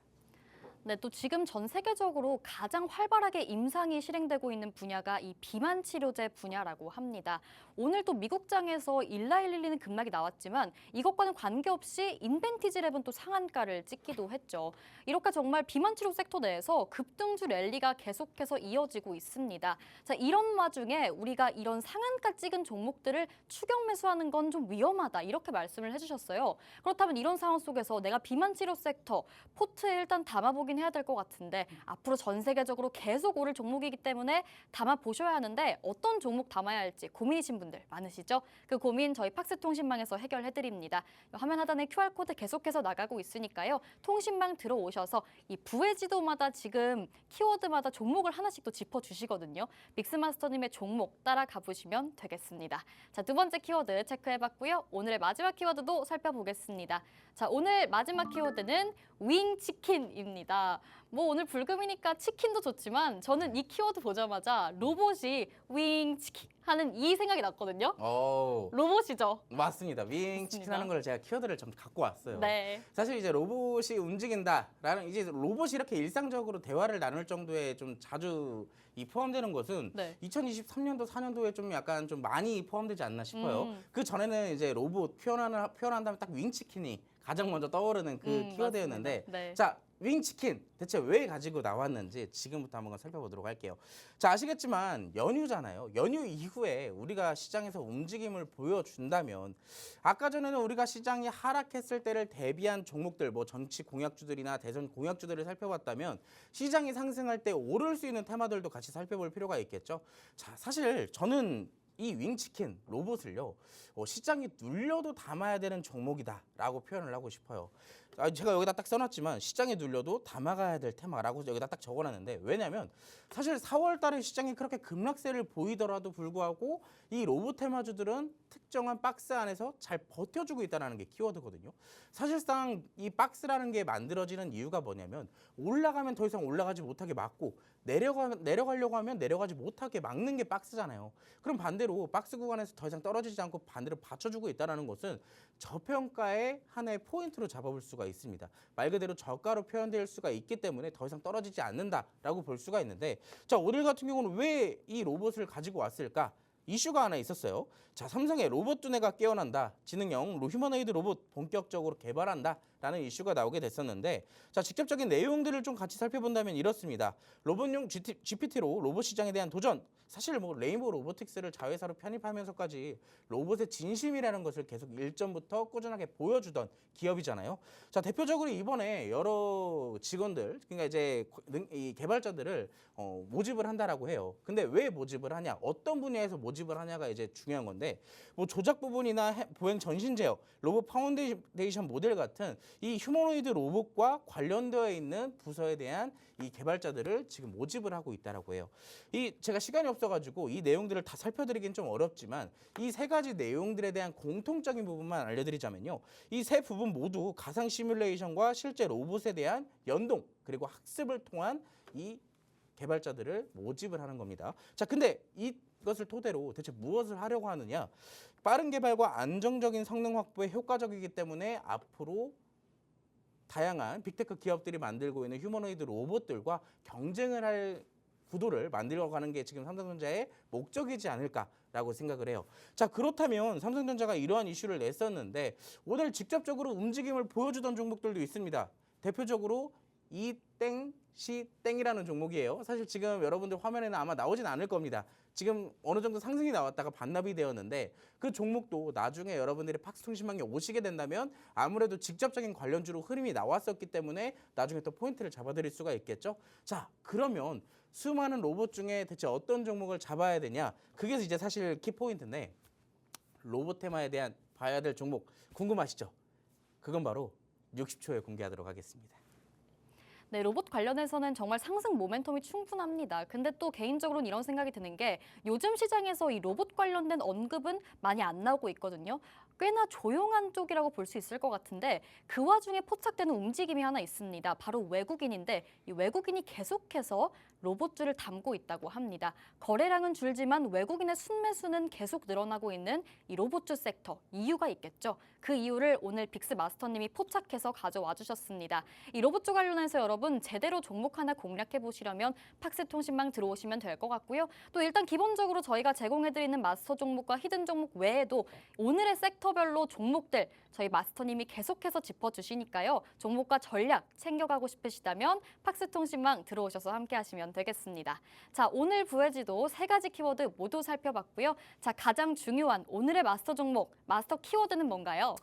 Speaker 1: 네, 또 지금 전 세계적으로 가장 활발하게 임상이 실행되고 있는 분야가 이 비만 치료제 분야라고 합니다. 오늘 또 미국장에서 일라일릴리는 급락이 나왔지만 이것과는 관계없이 인벤티지랩은 또 상한가를 찍기도 했죠. 이렇게 정말 비만 치료 섹터 내에서 급등주 랠리가 계속해서 이어지고 있습니다. 자, 이런 와중에 우리가 이런 상한가 찍은 종목들을 추격 매수하는 건 좀 위험하다 이렇게 말씀을 해주셨어요. 그렇다면 이런 상황 속에서 내가 비만 치료 섹터 포트에 일단 담아보긴 해야 될 것 같은데 앞으로 전 세계적으로 계속 오를 종목이기 때문에 담아 보셔야 하는데 어떤 종목 담아야 할지 고민이신 분들 많으시죠? 그 고민 저희 팍스통신망에서 해결해드립니다. 화면 하단에 QR코드 계속해서 나가고 있으니까요. 통신망 들어오셔서 이 부의 지도마다 지금 키워드마다 종목을 하나씩 또 짚어주시거든요. 믹스마스터님의 종목 따라가 보시면 되겠습니다. 자, 두 번째 키워드 체크해봤고요. 오늘의 마지막 키워드도 살펴보겠습니다. 자, 오늘 마지막 키워드는 윙치킨입니다. 뭐 오늘 불금이니까 치킨도 좋지만 저는 이 키워드 보자마자 로봇이 윙치킨 하는 이 생각이 났거든요. 로봇이죠.
Speaker 2: 맞습니다. 윙치킨 하는 걸 제가 키워드를 좀 갖고 왔어요.
Speaker 1: 네.
Speaker 2: 사실 이제 로봇이 움직인다라는 이제 로봇이 이렇게 일상적으로 대화를 나눌 정도에 좀 자주 포함되는 것은
Speaker 1: 네.
Speaker 2: 2023년도 4년도에 좀 약간 좀 많이 포함되지 않나 싶어요. 그 전에는 이제 로봇 표현한다면 딱 윙치킨이 가장 먼저 떠오르는 그 키워드였는데
Speaker 1: 네.
Speaker 2: 자, 윙치킨 대체 왜 가지고 나왔는지 지금부터 한번 살펴보도록 할게요. 자, 아시겠지만 연휴잖아요. 연휴 이후에 우리가 시장에서 움직임을 보여준다면 아까 전에는 우리가 시장이 하락했을 때를 대비한 종목들 뭐 정치 공약주들이나 대선 공약주들을 살펴봤다면 시장이 상승할 때 오를 수 있는 테마들도 같이 살펴볼 필요가 있겠죠. 자, 사실 저는 이 윙치킨 로봇을요 시장이 눌려도 담아야 되는 종목이다라고 표현을 하고 싶어요. 제가 여기다 딱 써놨지만 시장에 눌려도 담아가야 될 테마라고 여기다 딱 적어놨는데 왜냐하면 사실 4월 달에 시장이 그렇게 급락세를 보이더라도 불구하고 이 로봇 테마주들은 특정한 박스 안에서 잘 버텨주고 있다는 게 키워드거든요. 사실상 이 박스라는 게 만들어지는 이유가 뭐냐면 올라가면 더 이상 올라가지 못하게 막고 내려가려고 하면 내려가지 못하게 막는 게 박스잖아요. 그럼 반대로 박스 구간에서 더 이상 떨어지지 않고 반대로 받쳐주고 있다는 것은 저평가의 하나의 포인트로 잡아볼 수가 있습니다. 말 그대로 저가로 표현될 수가 있기 때문에 더 이상 떨어지지 않는다라고 볼 수가 있는데 자, 오늘 같은 경우는 왜 이 로봇을 가지고 왔을까? 이슈가 하나 있었어요. 자, 삼성의 로봇 두뇌가 깨어난다. 지능형 휴머노이드 로봇 본격적으로 개발한다라는 이슈가 나오게 됐었는데 자, 직접적인 내용들을 좀 같이 살펴본다면 이렇습니다. 로봇용 GPT로 로봇 시장에 대한 도전. 사실 뭐 레인보우 로보틱스를 자회사로 편입하면서까지 로봇의 진심이라는 것을 계속 일전부터 꾸준하게 보여주던 기업이잖아요. 자, 대표적으로 이번에 여러 직원들, 그러니까 이제 이 개발자들을 모집을 한다라고 해요. 근데 왜 모집을 하냐? 어떤 분야에서 모집을 하냐가 이제 중요한 건데 뭐 조작 부분이나 보행 전신 제어, 로봇 파운데이션 모델 같은 이 휴머노이드 로봇과 관련되어 있는 부서에 대한 이 개발자들을 지금 모집을 하고 있다라고 해요. 제가 시간이 없어가지고 이 내용들을 다 살펴드리긴 좀 어렵지만 이 세 가지 내용들에 대한 공통적인 부분만 알려드리자면요. 이 세 부분 모두 가상 시뮬레이션과 실제 로봇에 대한 연동 그리고 학습을 통한 이 개발자들을 모집을 하는 겁니다. 자, 근데 이것을 토대로 대체 무엇을 하려고 하느냐? 빠른 개발과 안정적인 성능 확보에 효과적이기 때문에 앞으로 다양한 빅테크 기업들이 만들고 있는 휴머노이드 로봇들과 경쟁을 할 구도를 만들어가는 게 지금 삼성전자의 목적이지 않을까라고 생각을 해요. 자, 그렇다면 삼성전자가 이러한 이슈를 냈었는데 오늘 직접적으로 움직임을 보여주던 종목들도 있습니다. 대표적으로 이땡시땡이라는 종목이에요. 사실 지금 여러분들 화면에는 아마 나오진 않을 겁니다. 지금 어느 정도 상승이 나왔다가 반납이 되었는데 그 종목도 나중에 여러분들이 팍스통신망에 오시게 된다면 아무래도 직접적인 관련주로 흐름이 나왔었기 때문에 나중에 또 포인트를 잡아드릴 수가 있겠죠. 자, 그러면 수많은 로봇 중에 대체 어떤 종목을 잡아야 되냐? 그게 이제 사실 키포인트인데 로봇 테마에 대한 봐야 될 종목 궁금하시죠? 그건 바로 60초에 공개하도록 하겠습니다.
Speaker 1: 네, 로봇 관련해서는 정말 상승 모멘텀이 충분합니다. 근데 또 개인적으로는 이런 생각이 드는 게 요즘 시장에서 이 로봇 관련된 언급은 많이 안 나오고 있거든요. 꽤나 조용한 쪽이라고 볼 수 있을 것 같은데 그 와중에 포착되는 움직임이 하나 있습니다. 바로 외국인인데 이 외국인이 계속해서 로봇주를 담고 있다고 합니다. 거래량은 줄지만 외국인의 순매수는 계속 늘어나고 있는 이 로봇주 섹터, 이유가 있겠죠. 그 이유를 오늘 빅스 마스터님이 포착해서 가져와 주셨습니다. 이 로봇주 관련해서 여러분 제대로 종목 하나 공략해 보시려면 팍스통신망 들어오시면 될 것 같고요. 또 일단 기본적으로 저희가 제공해드리는 마스터 종목과 히든 종목 외에도 오늘의 섹터별로 종목들 저희 마스터님이 계속해서 짚어주시니까요. 종목과 전략 챙겨가고 싶으시다면 팍스통신망 들어오셔서 함께 하시면 되겠습니다. 자, 오늘 부회지도 3가지 키워드 모두 살펴봤고요. 자, 가장 중요한 오늘의 마스터 종목, 마스터 키워드는 뭔가요?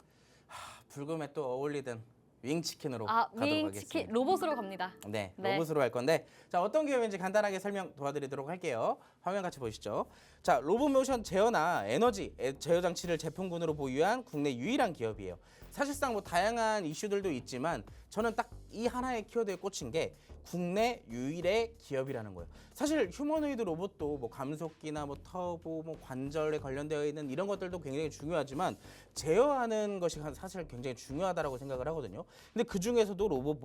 Speaker 2: 불금에 또 어울리든 윙치킨으로
Speaker 1: 아,
Speaker 2: 가도록
Speaker 1: 윙치킨
Speaker 2: 하겠습니다.
Speaker 1: 로봇으로 갑니다.
Speaker 2: 네,
Speaker 1: 네.
Speaker 2: 로봇으로 할 건데 자 어떤 기업인지 간단하게 설명 도와드리도록 할게요. 화면 같이 보시죠. 자, 로봇모션 제어나 에너지 제어 장치를 제품군으로 보유한 국내 유일한 기업이에요. 사실상 뭐 다양한 이슈들도 있지만 저는 딱 이 하나의 키워드에 꽂힌 게 국내 유일의 기업이라는 거예요. 사실 휴머노이드 로봇도 뭐 감속기나 뭐 터보, 뭐 관절에 관련되어 있는 이런 것들도 굉장히 중요하지만 제어하는 것이 사실 굉장히 중요하다라고 생각을 하거든요. 근데 그 중에서도 로봇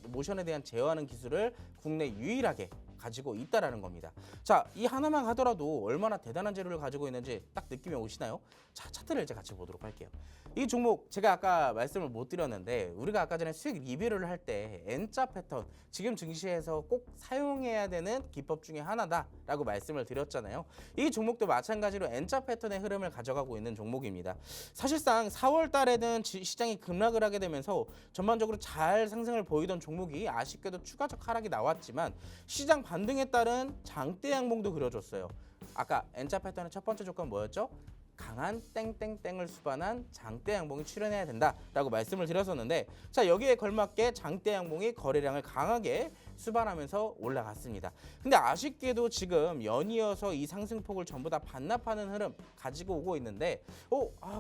Speaker 2: 모션에 대한 제어하는 기술을 국내 유일하게 가지고 있다라는 겁니다. 자, 이 하나만 하더라도 얼마나 대단한 재료를 가지고 있는지 딱 느낌이 오시나요? 자, 차트를 이제 같이 보도록 할게요. 이 종목 제가 아까 말씀을 못 드렸는데 우리가 아까 전에 수익 리뷰를 할 때 N자 패턴 지금 증시에서 꼭 사용해야 되는 기법 중에 하나다라고 말씀을 드렸잖아요. 이 종목도 마찬가지로 N자 패턴의 흐름을 가져가고 있는 종목입니다. 사실상 4월 달에는 시장이 급락을 하게 되면서 전반적으로 잘 상승을 보이던 종목이 아쉽게도 추가적 하락이 나왔지만 시장 반등에 따른 장대 양봉도 그려줬어요. 아까 N자 패턴의 첫 번째 조건 뭐였죠? 강한 땡땡땡을 수반한 장대 양봉이 출현해야 된다라고 말씀을 드렸었는데 자, 여기에 걸맞게 장대 양봉이 거래량을 강하게 수반하면서 올라갔습니다. 근데 아쉽게도 지금 연이어서 이 상승폭을 전부 다 반납하는 흐름 가지고 오고 있는데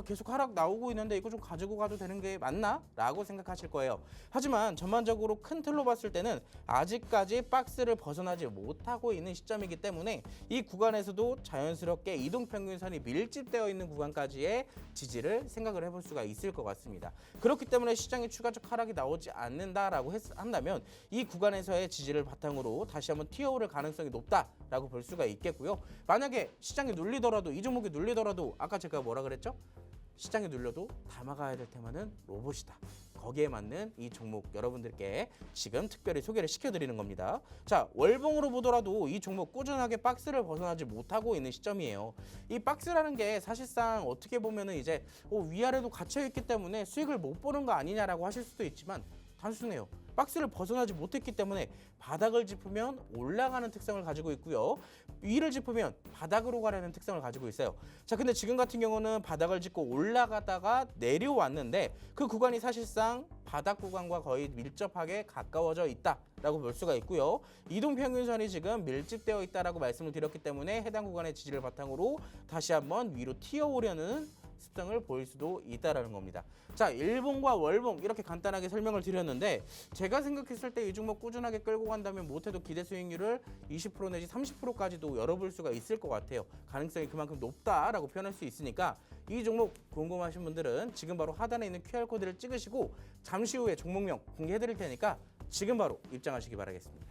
Speaker 2: 계속 하락 나오고 있는데 이거 좀 가지고 가도 되는 게 맞나? 라고 생각하실 거예요. 하지만 전반적으로 큰 틀로 봤을 때는 아직까지 박스를 벗어나지 못하고 있는 시점이기 때문에 이 구간에서도 자연스럽게 이동평균선이 밀집되어 있는 구간까지의 지지를 생각을 해볼 수가 있을 것 같습니다. 그렇기 때문에 시장에 추가적 하락이 나오지 않는다라고 한다면 이 구간에서의 지지를 바탕으로 다시 한번 튀어오를 가능성이 높다라고 볼 수가 있겠고요. 만약에 시장이 눌리더라도 이 종목이 눌리더라도 아까 제가 뭐라 그랬죠? 시장이 눌려도 담아가야 될 테마는 로봇이다. 거기에 맞는 이 종목 여러분들께 지금 특별히 소개를 시켜드리는 겁니다. 자, 월봉으로 보더라도 이 종목 꾸준하게 박스를 벗어나지 못하고 있는 시점이에요. 이 박스라는 게 사실상 어떻게 보면은 이제 위아래도 갇혀있기 때문에 수익을 못 보는 거 아니냐라고 하실 수도 있지만 단순해요. 박스를 벗어나지 못했기 때문에 바닥을 짚으면 올라가는 특성을 가지고 있고요. 위를 짚으면 바닥으로 가려는 특성을 가지고 있어요. 자, 근데 지금 같은 경우는 바닥을 짚고 올라가다가 내려왔는데 그 구간이 사실상 바닥 구간과 거의 밀접하게 가까워져 있다라고 볼 수가 있고요. 이동평균선이 지금 밀집되어 있다라고 말씀을 드렸기 때문에 해당 구간의 지지를 바탕으로 다시 한번 위로 튀어오려는 습성을 보일 수도 있다라는 겁니다. 자, 일봉과 월봉 이렇게 간단하게 설명을 드렸는데 제가 생각했을 때 이 종목 꾸준하게 끌고 간다면 못해도 기대 수익률을 20% 내지 30%까지도 열어볼 수가 있을 것 같아요. 가능성이 그만큼 높다라고 표현할 수 있으니까 이 종목 궁금하신 분들은 지금 바로 하단에 있는 QR코드를 찍으시고 잠시 후에 종목명 공개해드릴 테니까 지금 바로 입장하시기 바라겠습니다.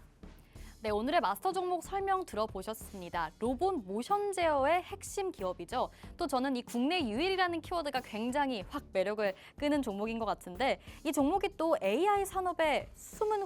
Speaker 1: 네, 오늘의 마스터 종목 설명 들어보셨습니다. 로봇 모션 제어의 핵심 기업이죠. 또 저는 이 국내 유일이라는 키워드가 굉장히 확 매력을 끄는 종목인 것 같은데 이 종목이 또 AI 산업의 숨은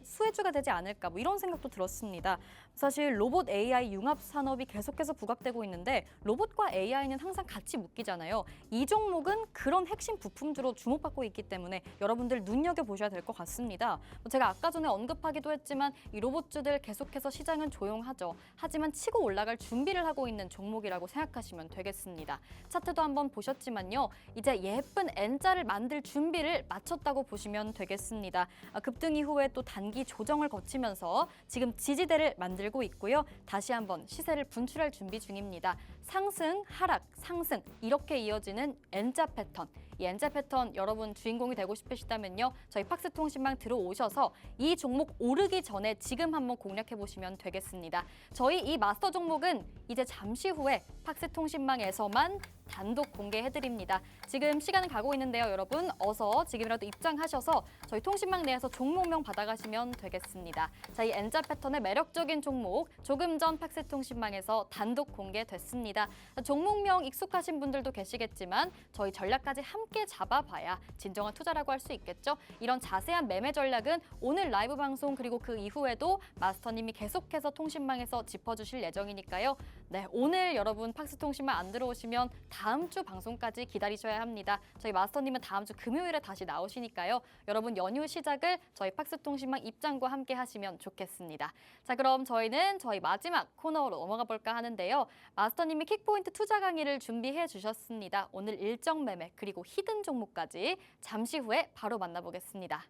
Speaker 1: 수혜주가 되지 않을까 뭐 이런 생각도 들었습니다. 사실 로봇 AI 융합 산업이 계속해서 부각되고 있는데 로봇과 AI는 항상 같이 묶이잖아요. 이 종목은 그런 핵심 부품주로 주목받고 있기 때문에 여러분들 눈여겨보셔야 될 것 같습니다. 제가 아까 전에 언급하기도 했지만 이 로봇주들 계속해서 시장은 조용하죠. 하지만 치고 올라갈 준비를 하고 있는 종목이라고 생각하시면 되겠습니다. 차트도 한번 보셨지만요. 이제 예쁜 N자를 만들 준비를 마쳤다고 보시면 되겠습니다. 급등 이후에 또 단기 조정을 거치면서 지금 지지대를 만들고 있고요. 다시 한번 시세를 분출할 준비 중입니다. 상승, 하락, 상승 이렇게 이어지는 N자 패턴. 이 N자 패턴 여러분 주인공이 되고 싶으시다면요. 저희 팍스통신망 들어오셔서 이 종목 오르기 전에 지금 한번 공략해 보시면 되겠습니다. 저희 이 마스터 종목은 이제 잠시 후에 팍스통신망에서만 단독 공개해드립니다. 지금 시간은 가고 있는데요, 여러분. 어서 지금이라도 입장하셔서 저희 통신망 내에서 종목명 받아가시면 되겠습니다. 자, 이 N자 패턴의 매력적인 종목 조금 전 팍스통신망에서 단독 공개됐습니다. 종목명 익숙하신 분들도 계시겠지만 저희 전략까지 함께 잡아봐야 진정한 투자라고 할 수 있겠죠. 이런 자세한 매매 전략은 오늘 라이브 방송 그리고 그 이후에도 마스터님이 계속해서 통신망에서 짚어주실 예정이니까요. 네, 오늘 여러분 팍스통신망 안 들어오시면 다음 주 방송까지 기다리셔야 합니다. 저희 마스터님은 다음 주 금요일에 다시 나오시니까요. 여러분 연휴 시작을 저희 팍스통신망 입장과 함께 하시면 좋겠습니다. 자, 그럼 저희는 저희 마지막 코너로 넘어가 볼까 하는데요. 마스터님이 킥포인트 투자 강의를 준비해 주셨습니다. 오늘 일정 매매 그리고 히든 종목까지 잠시 후에 바로 만나보겠습니다.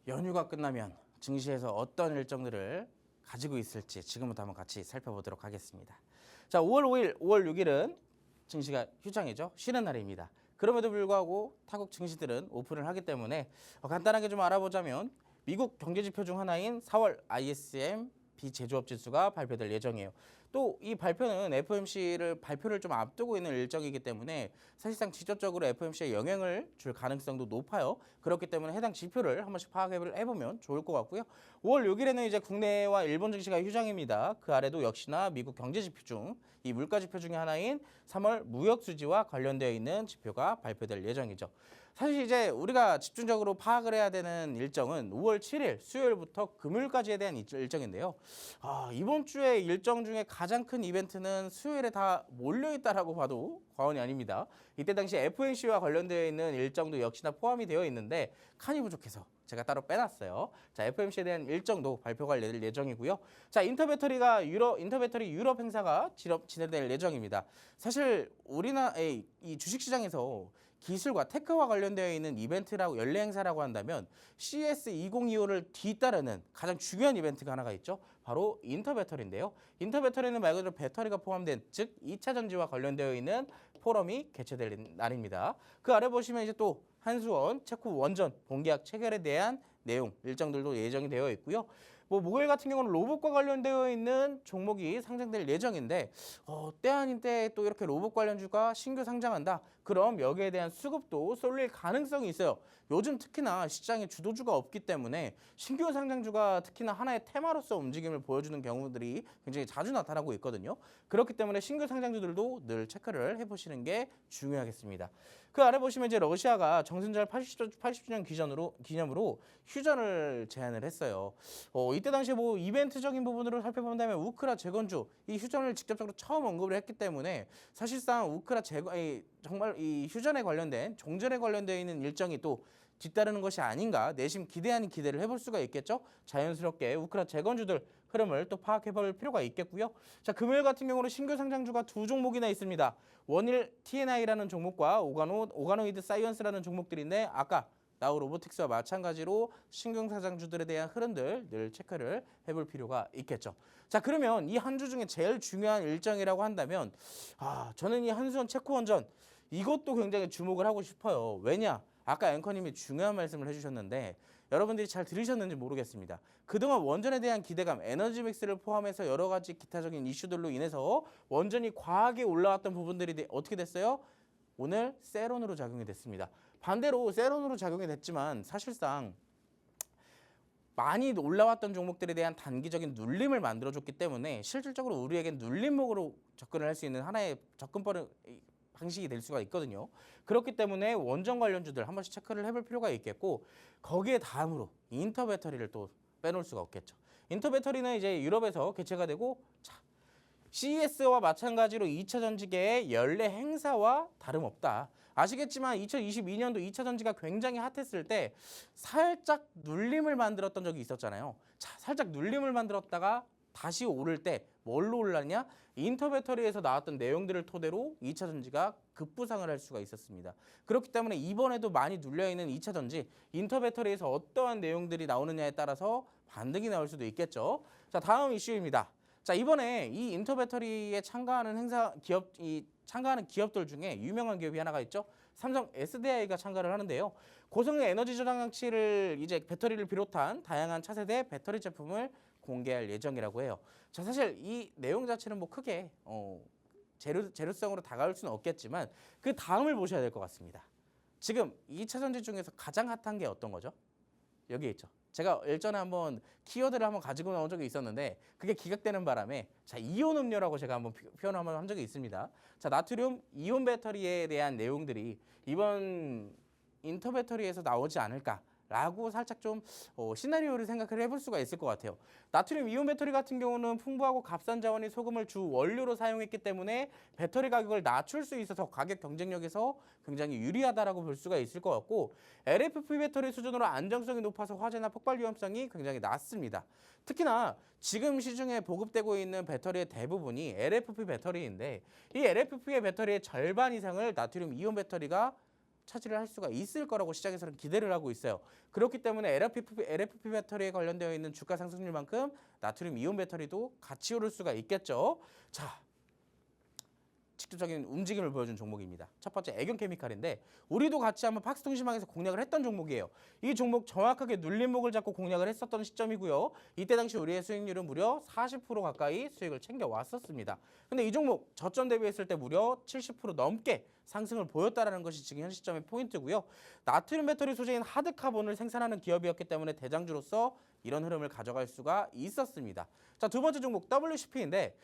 Speaker 2: 연휴가 끝나면 증시에서 어떤 일정들을 가지고 있을지 지금부터 한번 같이 살펴보도록 하겠습니다. 자, 5월 5일, 5월 6일은 증시가 휴장이죠. 쉬는 날입니다. 그럼에도 불구하고 타국 증시들은 오픈을 하기 때문에 간단하게 좀 알아보자면 미국 경제지표 중 하나인 4월 ISM 비제조업 지수가 발표될 예정이에요. 또 이 발표는 FOMC를 발표를 좀 앞두고 있는 일정이기 때문에 사실상 직접적으로 FOMC에 영향을 줄 가능성도 높아요. 그렇기 때문에 해당 지표를 한 번씩 파악을 해보면 좋을 것 같고요. 5월 6일에는 이제 국내와 일본 증시가 휴장입니다. 그 아래도 역시나 미국 경제지표 중 이 물가지표 중에 하나인 3월 무역수지와 관련되어 있는 지표가 발표될 예정이죠. 사실 이제 우리가 집중적으로 파악을 해야 되는 일정은 5월 7일 수요일부터 금요일까지에 대한 일정인데요. 이번 주에 일정 중에 가장 큰 이벤트는 수요일에 다 몰려있다라고 봐도 과언이 아닙니다. 이때 당시 FOMC와 관련되어 있는 일정도 역시나 포함이 되어 있는데 칸이 부족해서 제가 따로 빼놨어요. 자, FOMC에 대한 일정도 발표가 될 예정이고요. 자, 인터배터리 유럽 행사가 진행될 예정입니다. 사실 우리나라의 이 주식시장에서 기술과 테크와 관련되어 있는 이벤트라고 연례 행사라고 한다면 CES 2025를 뒤따르는 가장 중요한 이벤트가 하나가 있죠. 바로 인터배터리인데요. 인터배터리는 말 그대로 배터리가 포함된 즉 2차 전지와 관련되어 있는 포럼이 개최될 날입니다. 그 아래 보시면 이제 또 한수원, 체코 원전 본계약 체결에 대한 내용 일정들도 예정이 되어 있고요. 목요일 같은 경우는 로봇과 관련되어 있는 종목이 상장될 예정인데 때 아닌 때에 또 이렇게 로봇 관련주가 신규 상장한다. 그럼 여기에 대한 수급도 쏠릴 가능성이 있어요. 요즘 특히나 시장에 주도주가 없기 때문에 신규 상장주가 특히나 하나의 테마로서 움직임을 보여주는 경우들이 굉장히 자주 나타나고 있거든요. 그렇기 때문에 신규 상장주들도 늘 체크를 해보시는 게 중요하겠습니다. 그 아래 보시면 이제 러시아가 정신절 80주년 기념으로 휴전을 제안을 했어요. 이때 당시에 이벤트적인 부분으로 살펴본다면 우크라 재건주 이 휴전을 직접적으로 처음 언급을 했기 때문에 사실상 우크라 정말 이 휴전에 관련된 종전에 관련되어 있는 일정이 또 뒤따르는 것이 아닌가 내심 기대하는 기대를 해볼 수가 있겠죠. 자연스럽게 우크라 재건주들 흐름을 또 파악해볼 필요가 있겠고요. 자, 금요일 같은 경우는 신규 상장주가 두 종목이나 있습니다. 원일 TNI라는 종목과 오가노이드 사이언스라는 종목들인데 아까 나우 로보틱스와 마찬가지로 신규 상장주들에 대한 흐름들 늘 체크를 해볼 필요가 있겠죠. 자, 그러면 이 한 주 중에 제일 중요한 일정이라고 한다면 저는 이 한수원 체코원전 이것도 굉장히 주목을 하고 싶어요. 왜냐? 아까 앵커님이 중요한 말씀을 해주셨는데 여러분들이 잘 들으셨는지 모르겠습니다. 그동안 원전에 대한 기대감, 에너지 믹스를 포함해서 여러 가지 기타적인 이슈들로 인해서 원전이 과하게 올라왔던 부분들이 어떻게 됐어요? 오늘 세론으로 작용이 됐습니다. 반대로 세론으로 작용이 됐지만 사실상 많이 올라왔던 종목들에 대한 단기적인 눌림을 만들어줬기 때문에 실질적으로 우리에겐 눌림목으로 접근을 할 수 있는 하나의 접근법 방식이 될 수가 있거든요. 그렇기 때문에 원전 관련주들 한 번씩 체크를 해볼 필요가 있겠고 거기에 다음으로 인터 배터리를 또 빼놓을 수가 없겠죠. 인터 배터리는 이제 유럽에서 개최가 되고 CES와 마찬가지로 2차 전지계의 연례 행사와 다름없다. 아시겠지만 2022년도 2차 전지가 굉장히 핫했을 때 살짝 눌림을 만들었던 적이 있었잖아요. 자, 살짝 눌림을 만들었다가 다시 오를 때 뭘로 올랐냐? 인터 배터리에서 나왔던 내용들을 토대로 2차 전지가 급부상을 할 수가 있었습니다. 그렇기 때문에 이번에도 많이 눌려있는 2차 전지, 인터 배터리에서 어떠한 내용들이 나오느냐에 따라서 반등이 나올 수도 있겠죠. 자, 다음 이슈입니다. 자, 이번에 이 인터 배터리에 참가하는 참가하는 기업들 중에 유명한 기업이 하나가 있죠. 삼성 SDI가 참가를 하는데요. 고성능 에너지 저장 장치를 이제 배터리를 비롯한 다양한 차세대 배터리 제품을 공개할 예정이라고 해요. 자, 사실 이 내용 자체는 뭐 크게 재료성으로 다가올 수는 없겠지만 그 다음을 보셔야 될 것 같습니다. 지금 2차 전지 중에서 가장 핫한 게 어떤 거죠? 여기에 있죠. 제가 예전에 한번 키워드를 한번 가지고 나온 적이 있었는데 그게 기각되는 바람에 자, 이온 음료라고 제가 한번 표현을 한번 한 적이 있습니다. 자, 나트륨 이온 배터리에 대한 내용들이 이번 인터 배터리에서 나오지 않을까라고 살짝 좀 시나리오를 생각을 해볼 수가 있을 것 같아요. 나트륨 이온 배터리 같은 경우는 풍부하고 값싼 자원이 소금을 주 원료로 사용했기 때문에 배터리 가격을 낮출 수 있어서 가격 경쟁력에서 굉장히 유리하다라고 볼 수가 있을 것 같고 LFP 배터리 수준으로 안정성이 높아서 화재나 폭발 위험성이 굉장히 낮습니다. 특히나 지금 시중에 보급되고 있는 배터리의 대부분이 LFP 배터리인데 이 LFP의 배터리의 절반 이상을 나트륨 이온 배터리가 차지를 할 수가 있을 거라고 시장에서는 기대를 하고 있어요. 그렇기 때문에 LFP 배터리에 관련되어 있는 주가 상승률만큼 나트륨 이온 배터리도 같이 오를 수가 있겠죠. 자, 직접적인 움직임을 보여준 종목입니다. 첫 번째 애경케미칼인데 우리도 같이 한번 팍스통신망에서 공략을 했던 종목이에요. 이 종목 정확하게 눌림목을 잡고 공략을 했었던 시점이고요. 이때 당시 우리의 수익률은 무려 40% 가까이 수익을 챙겨왔었습니다. 근데 이 종목 저점 대비했을 때 무려 70% 넘게 상승을 보였다는 것이 지금 현 시점의 포인트고요. 나트륨 배터리 소재인 하드카본을 생산하는 기업이었기 때문에 대장주로서 이런 흐름을 가져갈 수가 있었습니다. 자, 두 번째 종목 WCP인데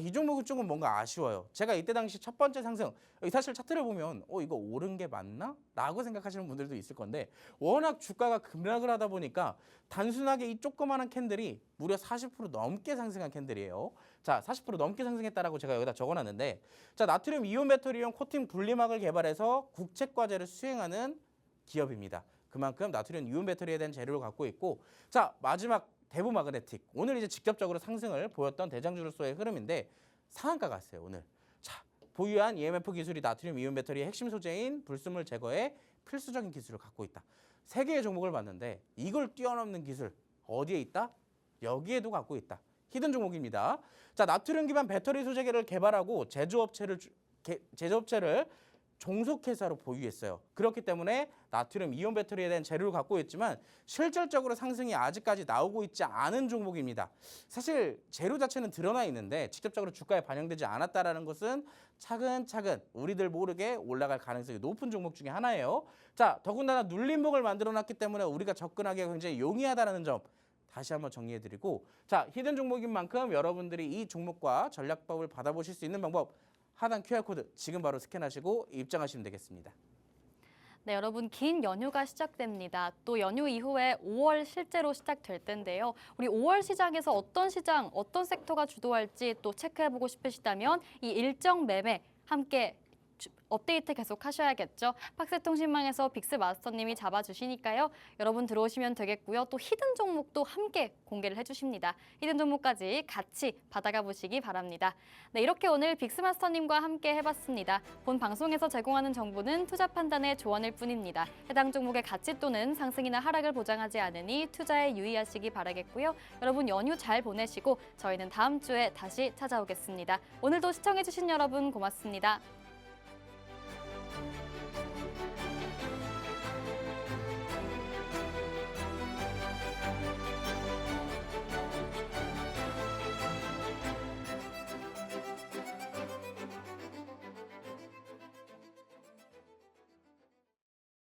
Speaker 2: 이 종목은 조금 뭔가 아쉬워요. 제가 이때 당시 첫 번째 상승 사실 차트를 보면 이거 오른 게 맞나? 라고 생각하시는 분들도 있을 건데 워낙 주가가 급락을 하다 보니까 단순하게 이 조그마한 캔들이 무려 40% 넘게 상승한 캔들이에요. 자, 40% 넘게 상승했다라고 제가 여기다 적어놨는데 자, 나트륨 이온 배터리용 코팅 분리막을 개발해서 국책과제를 수행하는 기업입니다. 그만큼 나트륨 이온 배터리에 대한 재료를 갖고 있고 자, 마지막 대부 마그네틱 오늘 이제 직접적으로 상승을 보였던 대장주로서의 흐름인데 상한가 갔어요. 오늘 자, 보유한 EMF 기술이 나트륨 이온 배터리의 핵심 소재인 불순물 제거에 필수적인 기술을 갖고 있다. 세 개의 종목을 봤는데 이걸 뛰어넘는 기술 어디에 있다? 여기에도 갖고 있다. 히든 종목입니다. 자, 나트륨 기반 배터리 소재계를 개발하고 제조업체를 종속회사로 보유했어요. 그렇기 때문에 나트륨 이온 배터리에 대한 재료를 갖고 있지만 실질적으로 상승이 아직까지 나오고 있지 않은 종목입니다. 사실 재료 자체는 드러나 있는데 직접적으로 주가에 반영되지 않았다라는 것은 차근차근 우리들 모르게 올라갈 가능성이 높은 종목 중에 하나예요. 자, 더군다나 눌림목을 만들어놨기 때문에 우리가 접근하기가 굉장히 용이하다는 점 다시 한번 정리해드리고 자, 히든 종목인 만큼 여러분들이 이 종목과 전략법을 받아보실 수 있는 방법 하단 QR코드 지금 바로 스캔하시고 입장하시면 되겠습니다.
Speaker 1: 네, 여러분 긴 연휴가 시작됩니다. 또 연휴 이후에 5월 실제로 시작될 텐데요. 우리 5월 시장에서 어떤 시장, 어떤 섹터가 주도할지 또 체크해보고 싶으시다면 이 일정 매매 함께 업데이트 계속 하셔야겠죠. 팍스통신망에서 빅스마스터님이 잡아주시니까요. 여러분 들어오시면 되겠고요. 또 히든 종목도 함께 공개를 해주십니다. 히든 종목까지 같이 받아가 보시기 바랍니다. 네, 이렇게 오늘 빅스마스터님과 함께 해봤습니다. 본 방송에서 제공하는 정보는 투자 판단의 조언일 뿐입니다. 해당 종목의 가치 또는 상승이나 하락을 보장하지 않으니 투자에 유의하시기 바라겠고요. 여러분 연휴 잘 보내시고 저희는 다음 주에 다시 찾아오겠습니다. 오늘도 시청해주신 여러분 고맙습니다.